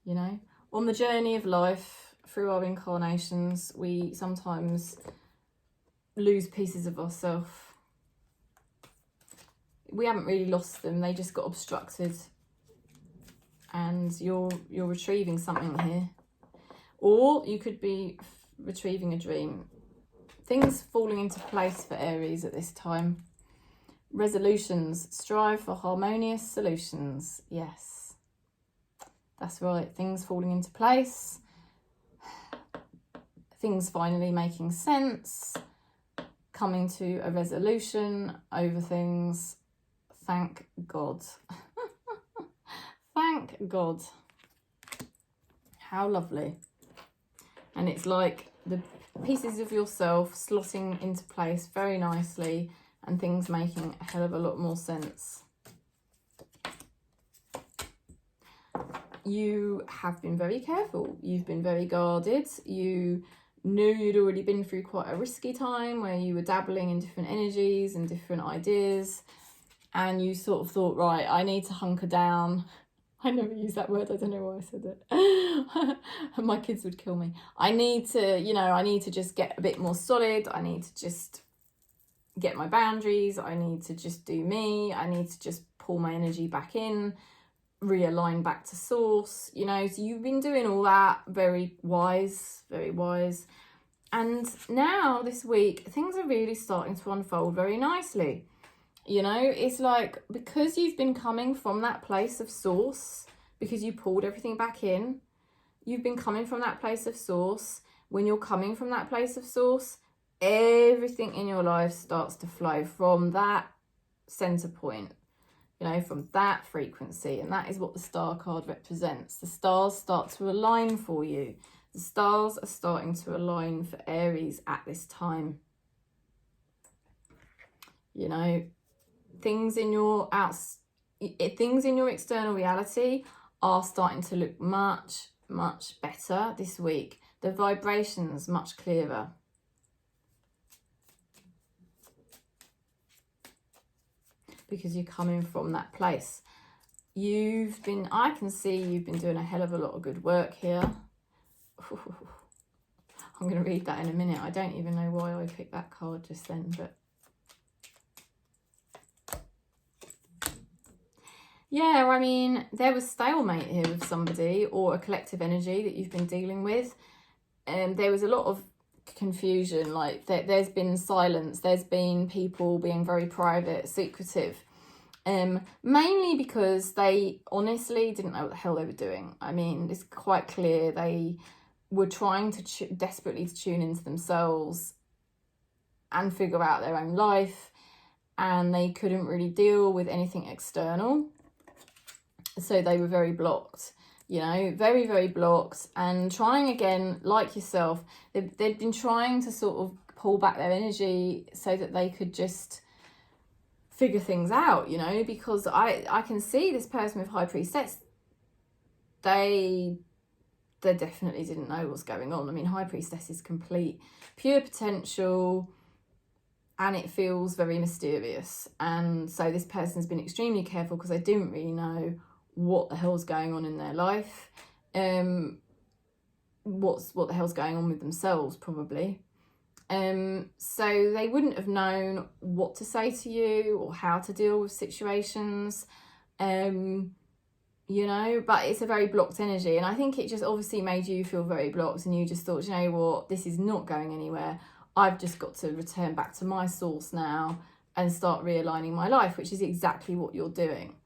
You know, on the journey of life, through our incarnations, we sometimes lose pieces of ourselves. We haven't really lost them, they just got obstructed, and you're retrieving something here. Or you could be retrieving a dream. Things falling into place for Aries at this time. Resolutions. Strive for harmonious solutions. Yes, that's right. Things falling into place. Things finally making sense. Coming to a resolution over things. Thank God. thank God. How lovely. And it's like the pieces of yourself slotting into place very nicely and things making a hell of a lot more sense. You have been very careful. You've been very guarded. You knew you'd already been through quite a risky time where you were dabbling in different energies and different ideas. And you sort of thought, right, I need to hunker down. I never use that word. I don't know why I said it. My kids would kill me. I need to, you know, I need to just get a bit more solid. I need to just get my boundaries. I need to just do me. I need to just pull my energy back in, realign back to source, you know. So you've been doing all that, very wise, very wise. And now this week, things are really starting to unfold very nicely. You know, it's like, because you've been coming from that place of source, because you pulled everything back in, you've been coming from that place of source. When you're coming from that place of source, everything in your life starts to flow from that center point, you know, from that frequency. And that is what the star card represents. The stars start to align for you. The stars are starting to align for Aries at this time. You know, things in your external reality are starting to look much, much better this week. The vibrations much clearer. Because you're coming from that place. I can see you've been doing a hell of a lot of good work here. I'm going to read that in a minute. I don't even know why I picked that card just then, but yeah, I mean, there was stalemate here with somebody or a collective energy that you've been dealing with. And there was a lot of confusion, like there's been silence. There's been people being very private, secretive. Mainly because they honestly didn't know what the hell they were doing. I mean, it's quite clear they were trying to desperately to tune into themselves and figure out their own life. And they couldn't really deal with anything external. So they were very blocked, you know, very, very blocked, and trying again, like yourself, they'd been trying to sort of pull back their energy so that they could just figure things out, you know, because I can see this person with High Priestess, they definitely didn't know what's going on. I mean, High Priestess is complete, pure potential, and it feels very mysterious. And so this person's been extremely careful because they didn't really know what the hell's going on in their life, what the hell's going on with themselves, probably. So they wouldn't have known what to say to you or how to deal with situations, you know, but it's a very blocked energy. And I think it just obviously made you feel very blocked, and you just thought, you know what, this is not going anywhere. I've just got to return back to my source now and start realigning my life, which is exactly what you're doing.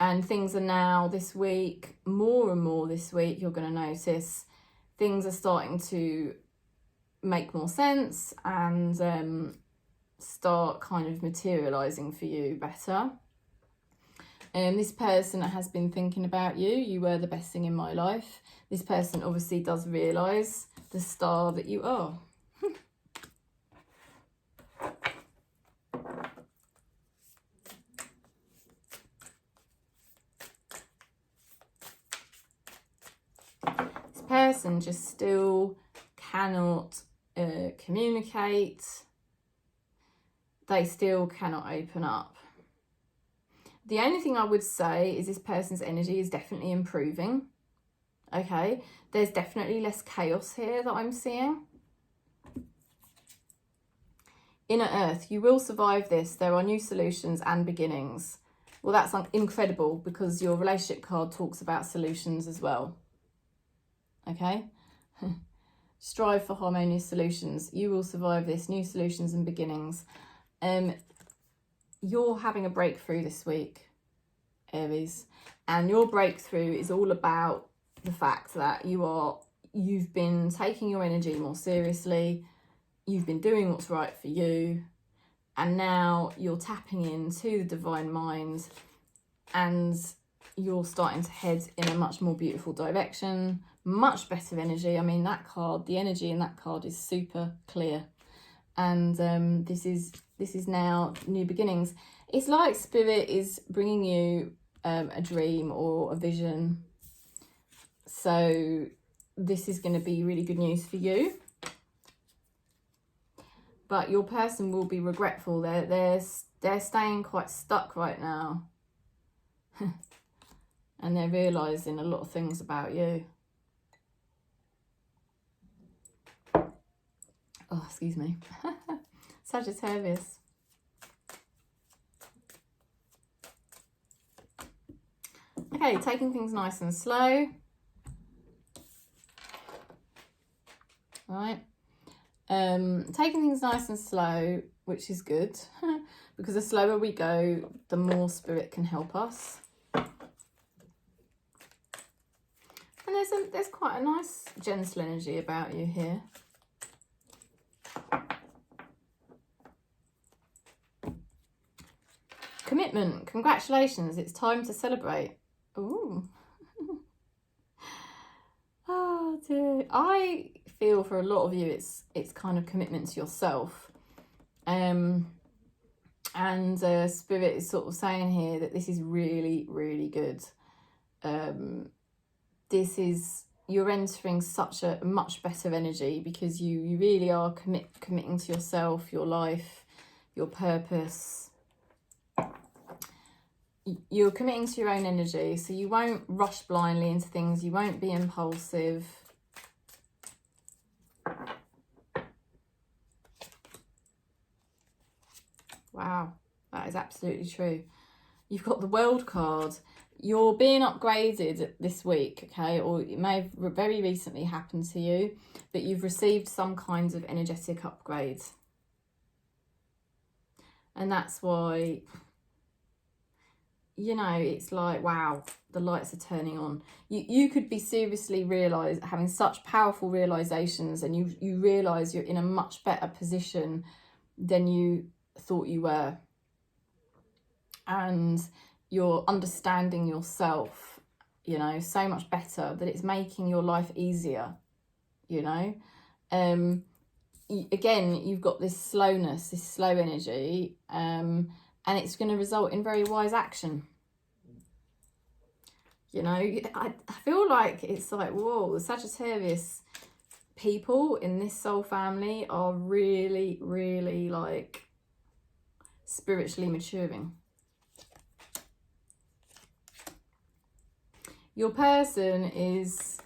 And things are now this week, more and more this week, you're going to notice things are starting to make more sense and start kind of materializing for you better. And this person that has been thinking about you, you were the best thing in my life. This person obviously does realize the star that you are. Person just still cannot communicate. They still cannot open up. The only thing I would say is this person's energy is definitely improving. Okay, there's definitely less chaos here that I'm seeing. Inner Earth, you will survive this. There are new solutions and beginnings. Well, that's incredible, because your relationship card talks about solutions as well. Okay, strive for harmonious solutions. You will survive this. New solutions and beginnings. You're having a breakthrough this week, Aries, and your breakthrough is all about the fact that you've been taking your energy more seriously. You've been doing what's right for you, and now you're tapping into the divine mind and you're starting to head in a much more beautiful direction, much better energy. I mean, that card, the energy in that card is super clear. And this is now new beginnings. It's like Spirit is bringing you a dream or a vision. So this is going to be really good news for you. But your person will be regretful. They're staying quite stuck right now. And they're realising a lot of things about you. Oh, excuse me. Sagittarius. Okay, taking things nice and slow. Right. Taking things nice and slow, which is good. Because the slower we go, the more Spirit can help us. And there's quite a nice gentle energy about you here. Commitment. Congratulations. It's time to celebrate. Ooh. Oh dear. I feel for a lot of you it's kind of commitment to yourself. And Spirit is sort of saying here that this is really, really good. This is, you're entering such a much better energy because you really are committing to yourself, your life, your purpose. You're committing to your own energy, so you won't rush blindly into things. You won't be impulsive. Wow, that is absolutely true. You've got the World card. You're being upgraded this week, okay? Or it may have very recently happened to you, but you've received some kind of energetic upgrade. And that's why, you know, it's like, wow, the lights are turning on. You could be seriously having such powerful realizations, and you realize you're in a much better position than you thought you were. And you're understanding yourself, you know, so much better that it's making your life easier, you know. Again, you've got this slowness, this slow energy, and it's going to result in very wise action. You know, I feel like it's like, whoa, the Sagittarius people in this soul family are really, really like spiritually maturing. Your person is,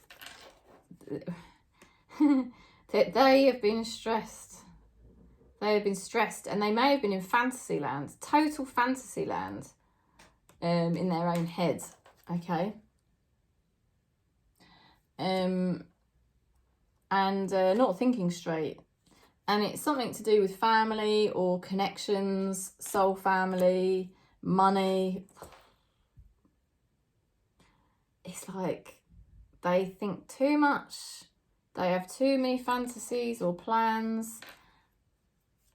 that they have been stressed. They have been stressed, and they may have been in fantasy land, total fantasy land, in their own head, okay? And not thinking straight. And it's something to do with family or connections, soul family, money. It's like they think too much. They have too many fantasies or plans.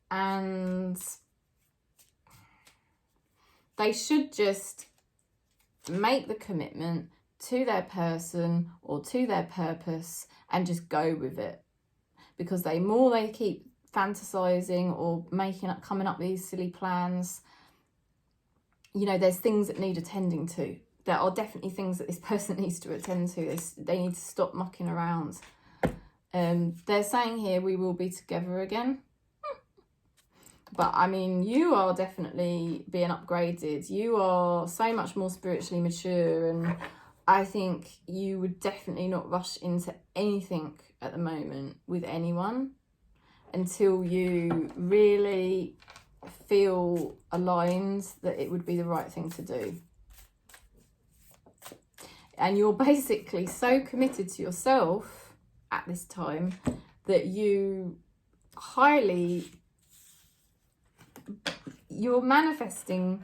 And they should just make the commitment to their person or to their purpose and just go with it. Because the more they keep fantasizing or coming up with these silly plans, you know, there's things that need attending to. There are definitely things that this person needs to attend to. They need to stop mucking around. They're saying here, we will be together again. But I mean, you are definitely being upgraded. You are so much more spiritually mature, and I think you would definitely not rush into anything at the moment with anyone until you really feel aligned that it would be the right thing to do. And you're basically so committed to yourself at this time that you're manifesting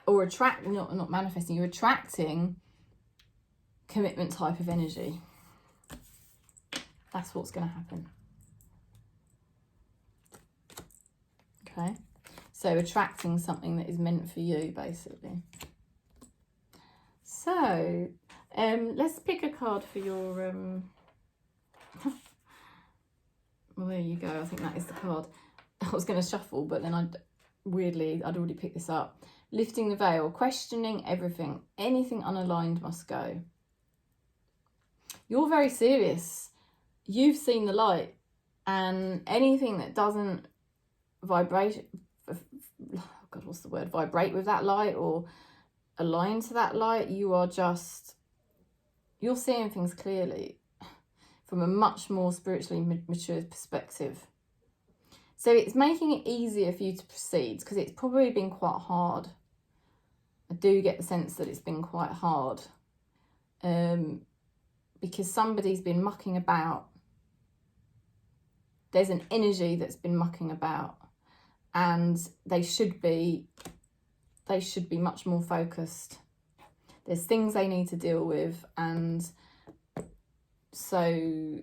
or not manifesting, you're attracting commitment type of energy. That's what's going to happen. Okay, so attracting something that is meant for you, basically. So, let's pick a card for your... well, there you go. I think that is the card. I was going to shuffle, but then I'd already picked this up. Lifting the veil, questioning everything. Anything unaligned must go. You're very serious. You've seen the light, and anything that doesn't vibrate, oh God, what's the word? Vibrate with that light or align to that light, you're seeing things clearly from a much more spiritually mature perspective. So it's making it easier for you to proceed, because it's probably been quite hard. I do get the sense that it's been quite hard. Because somebody's been mucking about. There's an energy that's been mucking about, and they should be much more focused. There's things they need to deal with, and so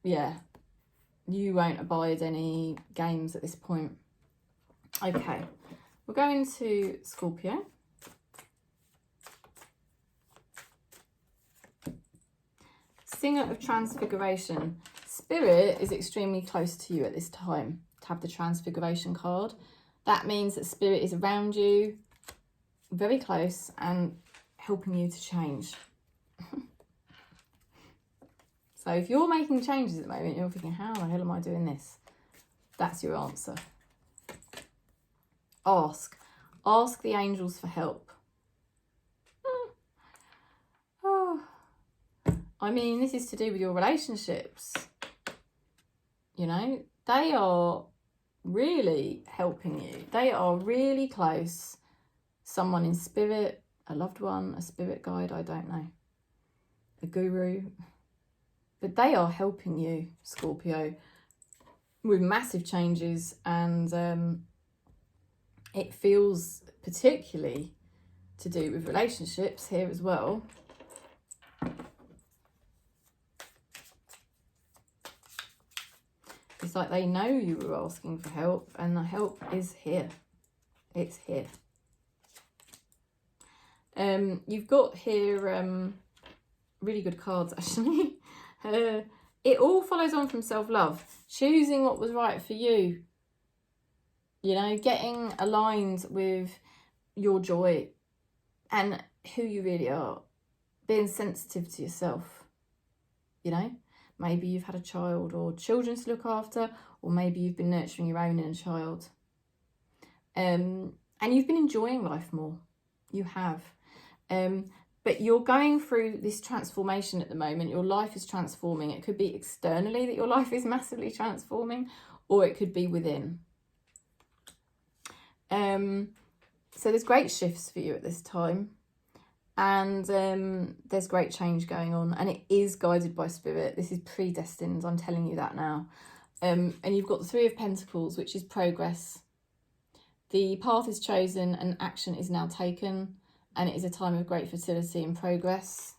yeah, you won't abide any games at this point. Okay, we're going to Scorpio. Singer of Transfiguration. Spirit is extremely close to you at this time to have the Transfiguration card. That means that Spirit is around you, very close, and helping you to change. So if you're making changes at the moment, you're thinking, how the hell am I doing this? That's your answer. Ask the angels for help. Oh. I mean, this is to do with your relationships. You know, they are really helping you. They are really close. Someone in spirit, a loved one, a spirit guide, I don't know, a guru. But they are helping you, Scorpio, with massive changes. And it feels particularly to do with relationships here as well. It's like they know you were asking for help, and the help is here. It's here. You've got here really good cards, actually. It all follows on from self-love. Choosing what was right for you. You know, getting aligned with your joy and who you really are. Being sensitive to yourself. You know, maybe you've had a child or children to look after, or maybe you've been nurturing your own inner child. And you've been enjoying life more. You have. But you're going through this transformation at the moment. Your life is transforming. It could be externally that your life is massively transforming, or it could be within. So there's great shifts for you at this time. And there's great change going on. And it is guided by spirit. This is predestined. I'm telling you that now. And you've got the Three of Pentacles, which is progress. The path is chosen and action is now taken. And it is a time of great fertility and progress.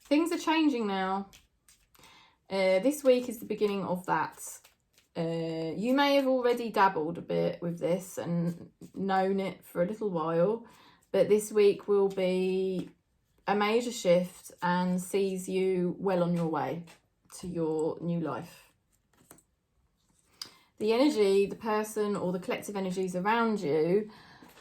Things are changing now. This week is the beginning of that. You may have already dabbled a bit with this and known it for a little while. But this week will be a major shift and sees you well on your way to your new life. The energy, the person or the collective energies around you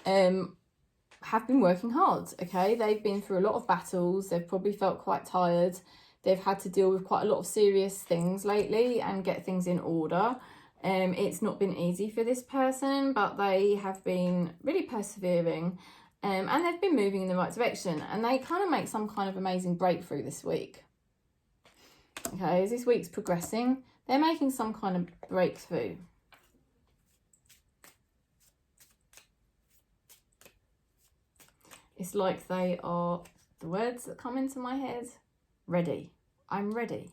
have been working hard, okay? They've been through a lot of battles. They've probably felt quite tired. They've had to deal with quite a lot of serious things lately and get things in order. It's not been easy for this person, but they have been really persevering and they've been moving in the right direction, and they kind of make some kind of amazing breakthrough this week. Okay, as this week's progressing, they're making some kind of breakthrough. It's like they are, the words that come into my head, ready. I'm ready.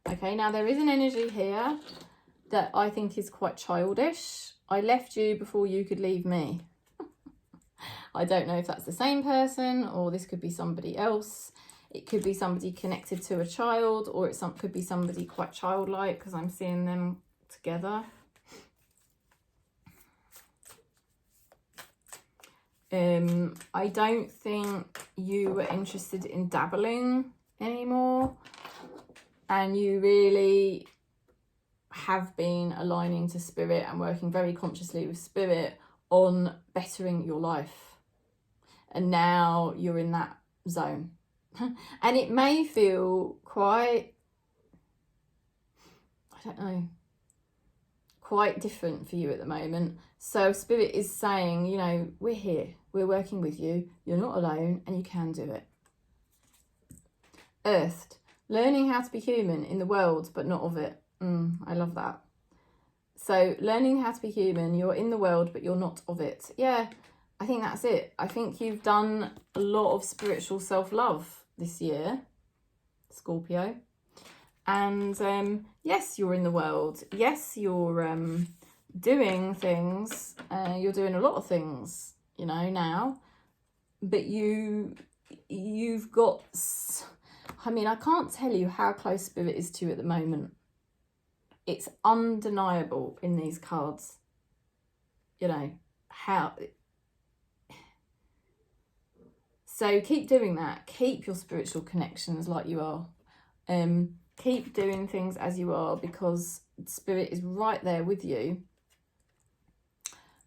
Okay, now there is an energy here that I think is quite childish. I left you before you could leave me. I don't know if that's the same person, or this could be somebody else. It could be somebody connected to a child, or it could be somebody quite childlike, because I'm seeing them together. I don't think you were interested in dabbling anymore, and you really have been aligning to spirit and working very consciously with spirit on bettering your life. And now you're in that zone. And it may feel quite, I don't know, quite different for you at the moment. So spirit is saying, you know, we're here, we're working with you, you're not alone, and you can do it. Earthed, learning how to be human in the world, but not of it. I love that. So learning how to be human, you're in the world, but you're not of it. Yeah, I think that's it. I think you've done a lot of spiritual self-love this year, Scorpio. And yes, you're in the world. Yes, you're doing things. You're doing a lot of things, you know, now. But you've got, I mean, I can't tell you how close spirit is to you at the moment. It's undeniable in these cards, you know, how. So keep doing that. Keep your spiritual connections like you are. Keep doing things as you are, because spirit is right there with you.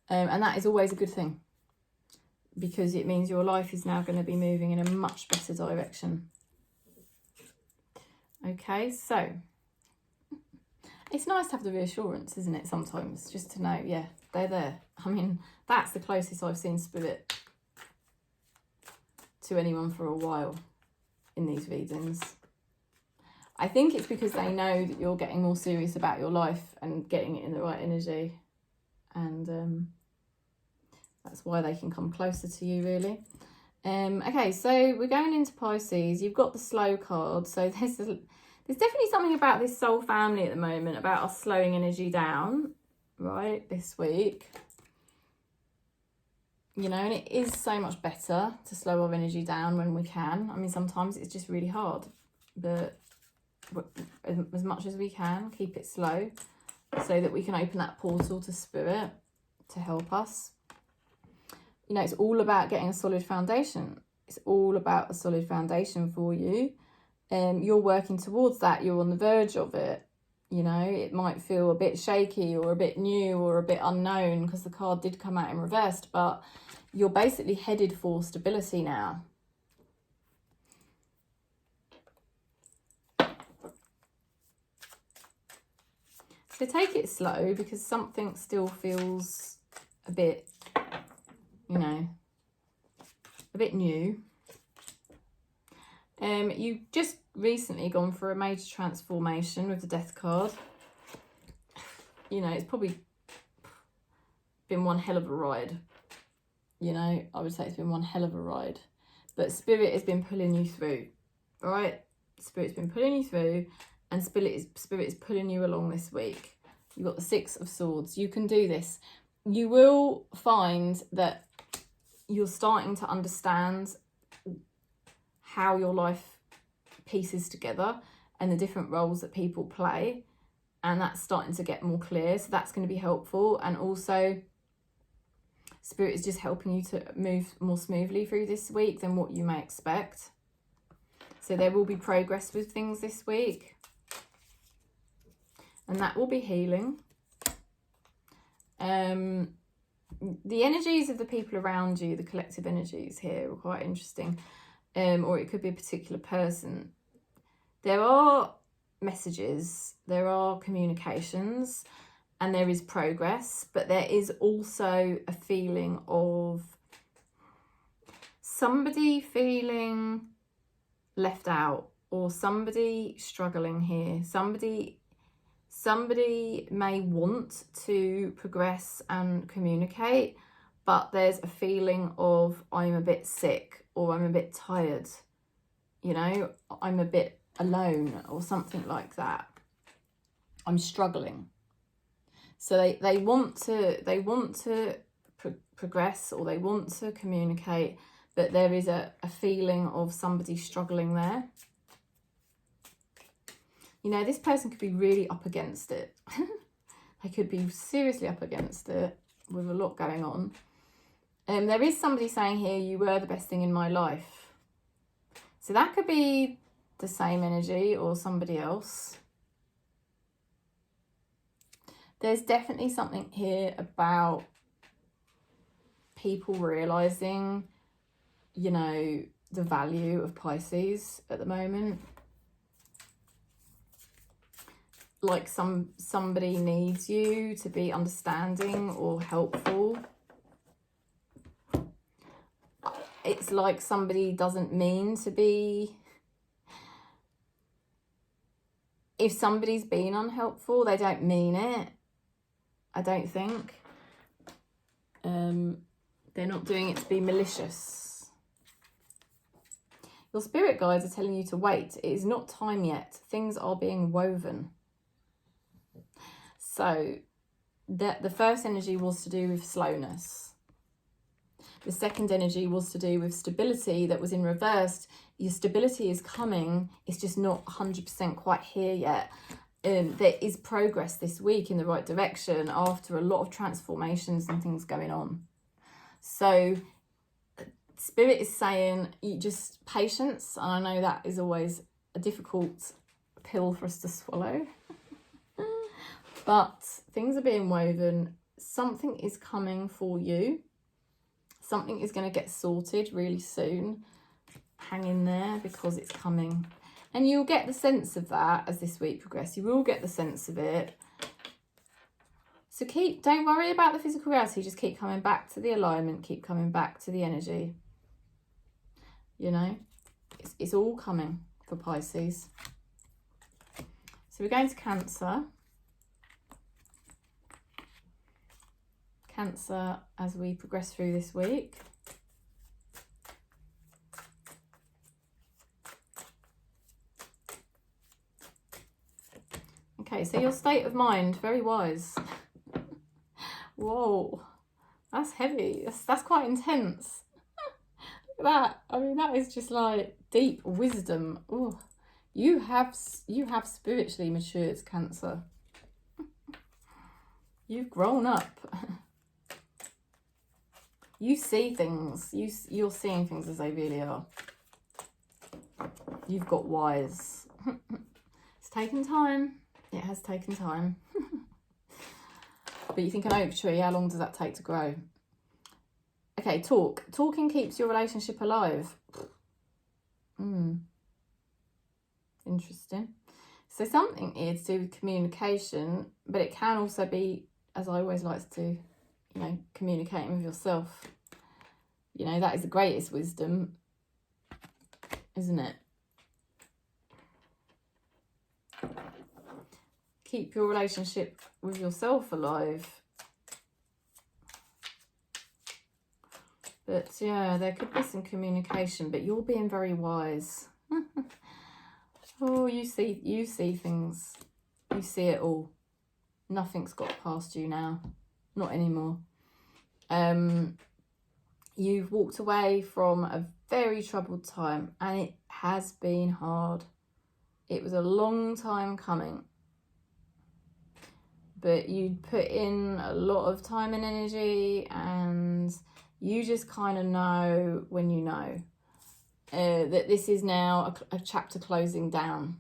And that is always a good thing, because it means your life is now going to be moving in a much better direction. Okay, so it's nice to have the reassurance, isn't it, sometimes, just to know, yeah, they're there. I mean, that's the closest I've seen spirit to anyone for a while in these readings. I think it's because they know that you're getting more serious about your life and getting it in the right energy. And that's why they can come closer to you, really. Okay, so we're going into Pisces. You've got the slow card. So there's definitely something about this soul family at the moment, about us slowing energy down, right, this week. You know, and it is so much better to slow our energy down when we can. I mean, sometimes it's just really hard, but as much as we can, keep it slow so that we can open that portal to spirit to help us. You know, it's all about getting a solid foundation. It's all about a solid foundation for you. You're working towards that. You're on the verge of it. You know, it might feel a bit shaky or a bit new or a bit unknown, because the card did come out in reversed, but you're basically headed for stability now. So take it slow, because something still feels a bit, you know, a bit new. You've just recently gone for a major transformation with the Death card. You know, it's probably been one hell of a ride. You know, I would say it's been one hell of a ride. But Spirit has been pulling you through, all right? Spirit's been pulling you through, and Spirit is pulling you along this week. You've got the Six of Swords. You can do this. You will find that you're starting to understand how your life pieces together and the different roles that people play, and that's starting to get more clear, so that's going to be helpful. And also Spirit is just helping you to move more smoothly through this week than what you may expect. So there will be progress with things this week, and that will be healing. The energies of the people around you, the collective energies here, are quite interesting. Or it could be a particular person. There are messages, there are communications, and there is progress, but there is also a feeling of somebody feeling left out, or somebody struggling here. Somebody may want to progress and communicate, but there's a feeling of, I'm a bit sick, or I'm a bit tired, you know, I'm a bit alone, or something like that. I'm struggling. So they want to progress, or they want to communicate, but there is a feeling of somebody struggling there. You know, this person could be really up against it. They could be seriously up against it with a lot going on. There is somebody saying here, you were the best thing in my life. So that could be the same energy or somebody else. There's definitely something here about people realising, you know, the value of Pisces at the moment. Like somebody needs you to be understanding or helpful. It's like somebody doesn't mean to be. If somebody's been unhelpful, they don't mean it. I don't think. They're not doing it to be malicious. Your spirit guides are telling you to wait. It is not time yet. Things are being woven. So the first energy was to do with slowness. The second energy was to do with stability that was in reverse. Your stability is coming. It's just not 100% quite here yet. There is progress this week in the right direction after a lot of transformations and things going on. So Spirit is saying, you just patience. And I know that is always a difficult pill for us to swallow. But things are being woven. Something is coming for you. Something is going to get sorted really soon. Hang in there because it's coming. And you'll get the sense of that as this week progresses. You will get the sense of it. So don't worry about the physical reality. Just keep coming back to the alignment. Keep coming back to the energy. You know, it's all coming for Pisces. So we're going to Cancer. Cancer as we progress through this week. Okay, so your state of mind, very wise. Whoa, that's heavy. That's quite intense. Look at that. I mean, that is just like deep wisdom. Oh, you have spiritually matured, Cancer. You've grown up. You see things. You're seeing things as they really are. You've got wise. It's taken time. It has taken time. But you think an oak tree, how long does that take to grow? Okay, talk. Talking keeps your relationship alive. Interesting. So something here to do with communication, but it can also be, as I always like to do, you know, communicating with yourself. You know, that is the greatest wisdom, isn't it? Keep your relationship with yourself alive. But yeah, there could be some communication, but you're being very wise. Oh, you see things. You see it all. Nothing's got past you now. Not anymore. You've walked away from a very troubled time, and it has been hard. It was a long time coming. But you put in a lot of time and energy, and you just kind of know when you know that this is now a chapter closing down.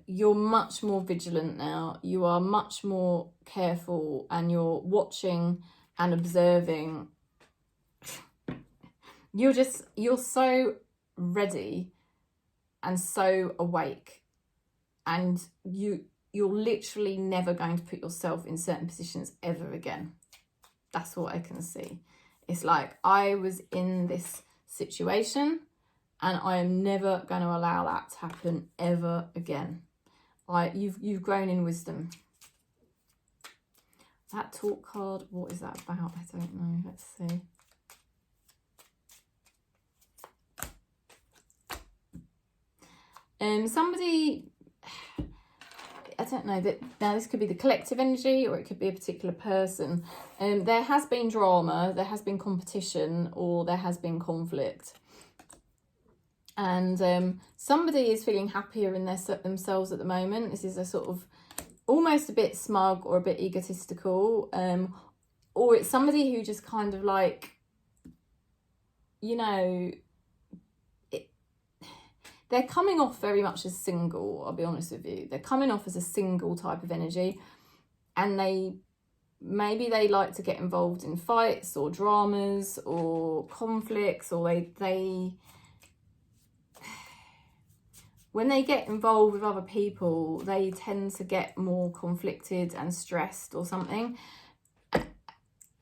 You're much more vigilant now. You are much more careful, and you're watching and observing. You're so ready and so awake, and you're literally never going to put yourself in certain positions ever again. That's what I can see. It's like, I was in this situation and I am never going to allow that to happen ever again. You've grown in wisdom. That talk card, what is that about? I don't know. Let's see. Somebody, I don't know, that now this could be the collective energy, or it could be a particular person. There has been drama, there has been competition, or there has been conflict. And somebody is feeling happier in themselves at the moment. This is a sort of almost a bit smug or a bit egotistical. or it's somebody who just kind of like, you know, they're coming off very much as single, I'll be honest with you. They're coming off as a single type of energy, and maybe they like to get involved in fights or dramas or conflicts, or they when they get involved with other people, they tend to get more conflicted and stressed or something.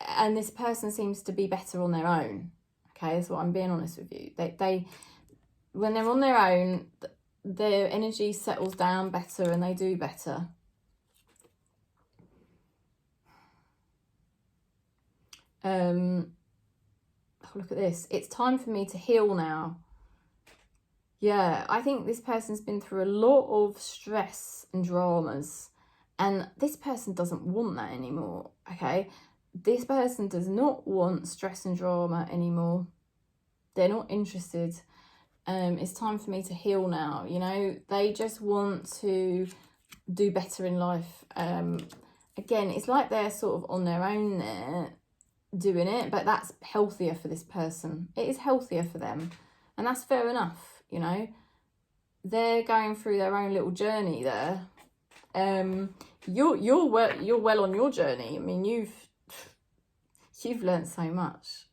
And this person seems to be better on their own. Okay, that's what I'm being honest with you. They when they're on their own, their energy settles down better and they do better. Oh, look at this. It's time for me to heal now. Yeah, I think this person's been through a lot of stress and dramas, and this person doesn't want that anymore, okay? This person does not want stress and drama anymore. They're not interested. It's time for me to heal now, you know? They just want to do better in life. Again, it's like they're sort of on their own there doing it, but that's healthier for this person. It is healthier for them, and that's fair enough. You know, they're going through their own little journey there. You're well on your journey. I mean, you've learned so much,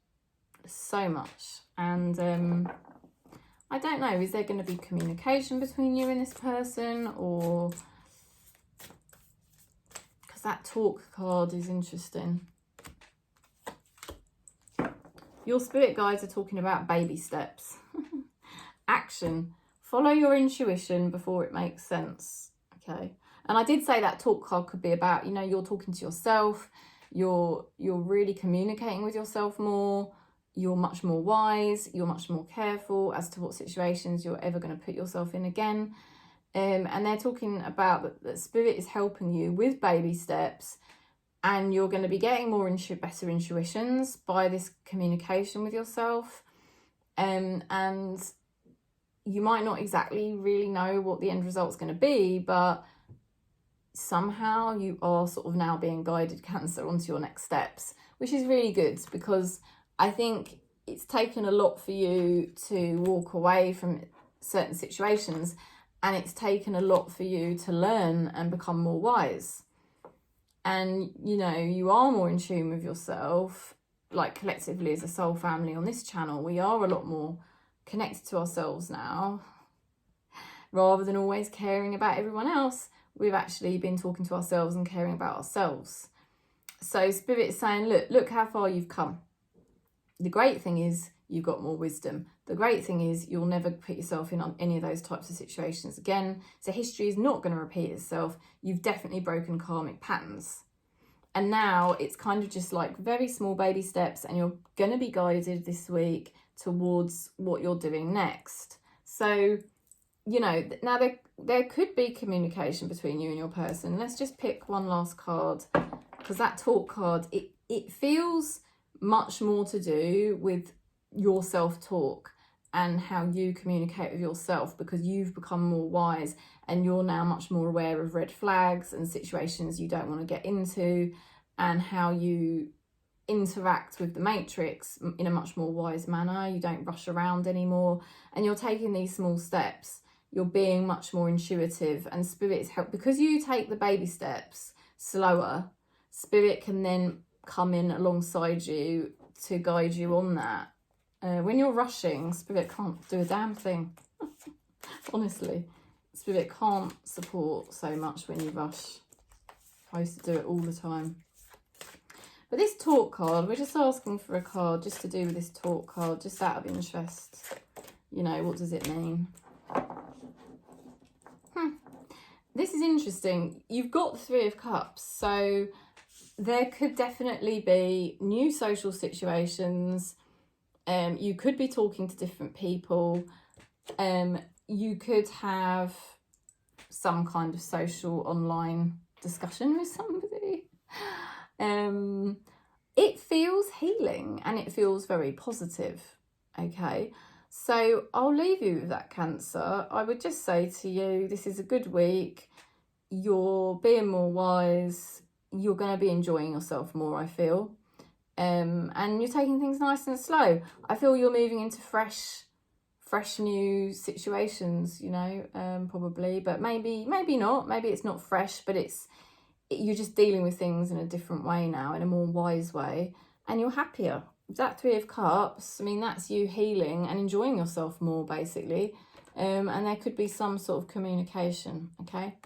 and I don't know. Is there going to be communication between you and this person, or because that talk card is interesting. Your spirit guides are talking about baby steps. Action. Follow your intuition before it makes sense. Okay. And I did say that talk card could be about, you know, you're talking to yourself, you're really communicating with yourself more, you're much more wise, you're much more careful as to what situations you're ever going to put yourself in again. And they're talking about that spirit is helping you with baby steps, and you're going to be getting better intuitions by this communication with yourself. And you might not exactly really know what the end result's going to be, but somehow you are sort of now being guided, Cancer, onto your next steps, which is really good, because I think it's taken a lot for you to walk away from certain situations, and it's taken a lot for you to learn and become more wise. And, you know, you are more in tune with yourself, like collectively as a soul family on this channel. We are a lot more connected to ourselves now, rather than always caring about everyone else. We've actually been talking to ourselves and caring about ourselves. So Spirit is saying, look how far you've come. The great thing is you've got more wisdom. The great thing is you'll never put yourself in on any of those types of situations again. So history is not going to repeat itself. You've definitely broken karmic patterns. And now it's kind of just like very small baby steps, and you're going to be guided this week towards what you're doing next. So, you know, now there could be communication between you and your person. Let's just pick one last card, because that talk card, it feels much more to do with your self-talk and how you communicate with yourself, because you've become more wise and you're now much more aware of red flags and situations you don't want to get into, and how you interact with the matrix in a much more wise manner. You don't rush around anymore, and you're taking these small steps. You're being much more intuitive, and Spirit is help because you take the baby steps slower. Spirit can then come in alongside you to guide you on that. When you're rushing, Spirit can't do a damn thing. Honestly, Spirit can't support so much when you rush. I used to do it all the time. But this talk card, we're just asking for a card just to do with this talk card, just out of interest. You know, what does it mean? This is interesting. You've got the Three of Cups, so there could definitely be new social situations. You could be talking to different people. You could have some kind of social online discussion with somebody. It feels healing and it feels very positive. Okay, so I'll leave you with that, Cancer. I would just say to you, this is a good week. You're being more wise. You're going to be enjoying yourself more, I feel. and you're taking things nice and slow. I feel you're moving into fresh new situations, you know, probably, but maybe not. Maybe it's not fresh, but you're just dealing with things in a different way now, in a more wise way, and you're happier. That Three of Cups, I mean, that's you healing and enjoying yourself more, basically. And there could be some sort of communication, okay?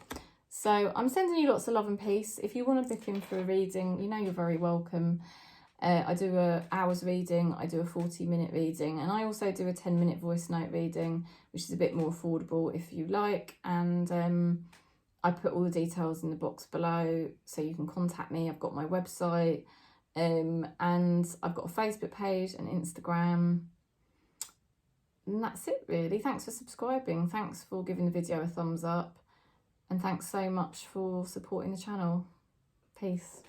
So I'm sending you lots of love and peace. If you want to book in for a reading, you know you're very welcome. I do a hour's reading, I do a 40-minute reading, and I also do a 10-minute voice note reading, which is a bit more affordable if you like. And I put all the details in the box below so you can contact me. I've got my website, and I've got a Facebook page and Instagram. And that's it, really. Thanks for subscribing. Thanks for giving the video a thumbs up. And thanks so much for supporting the channel. Peace.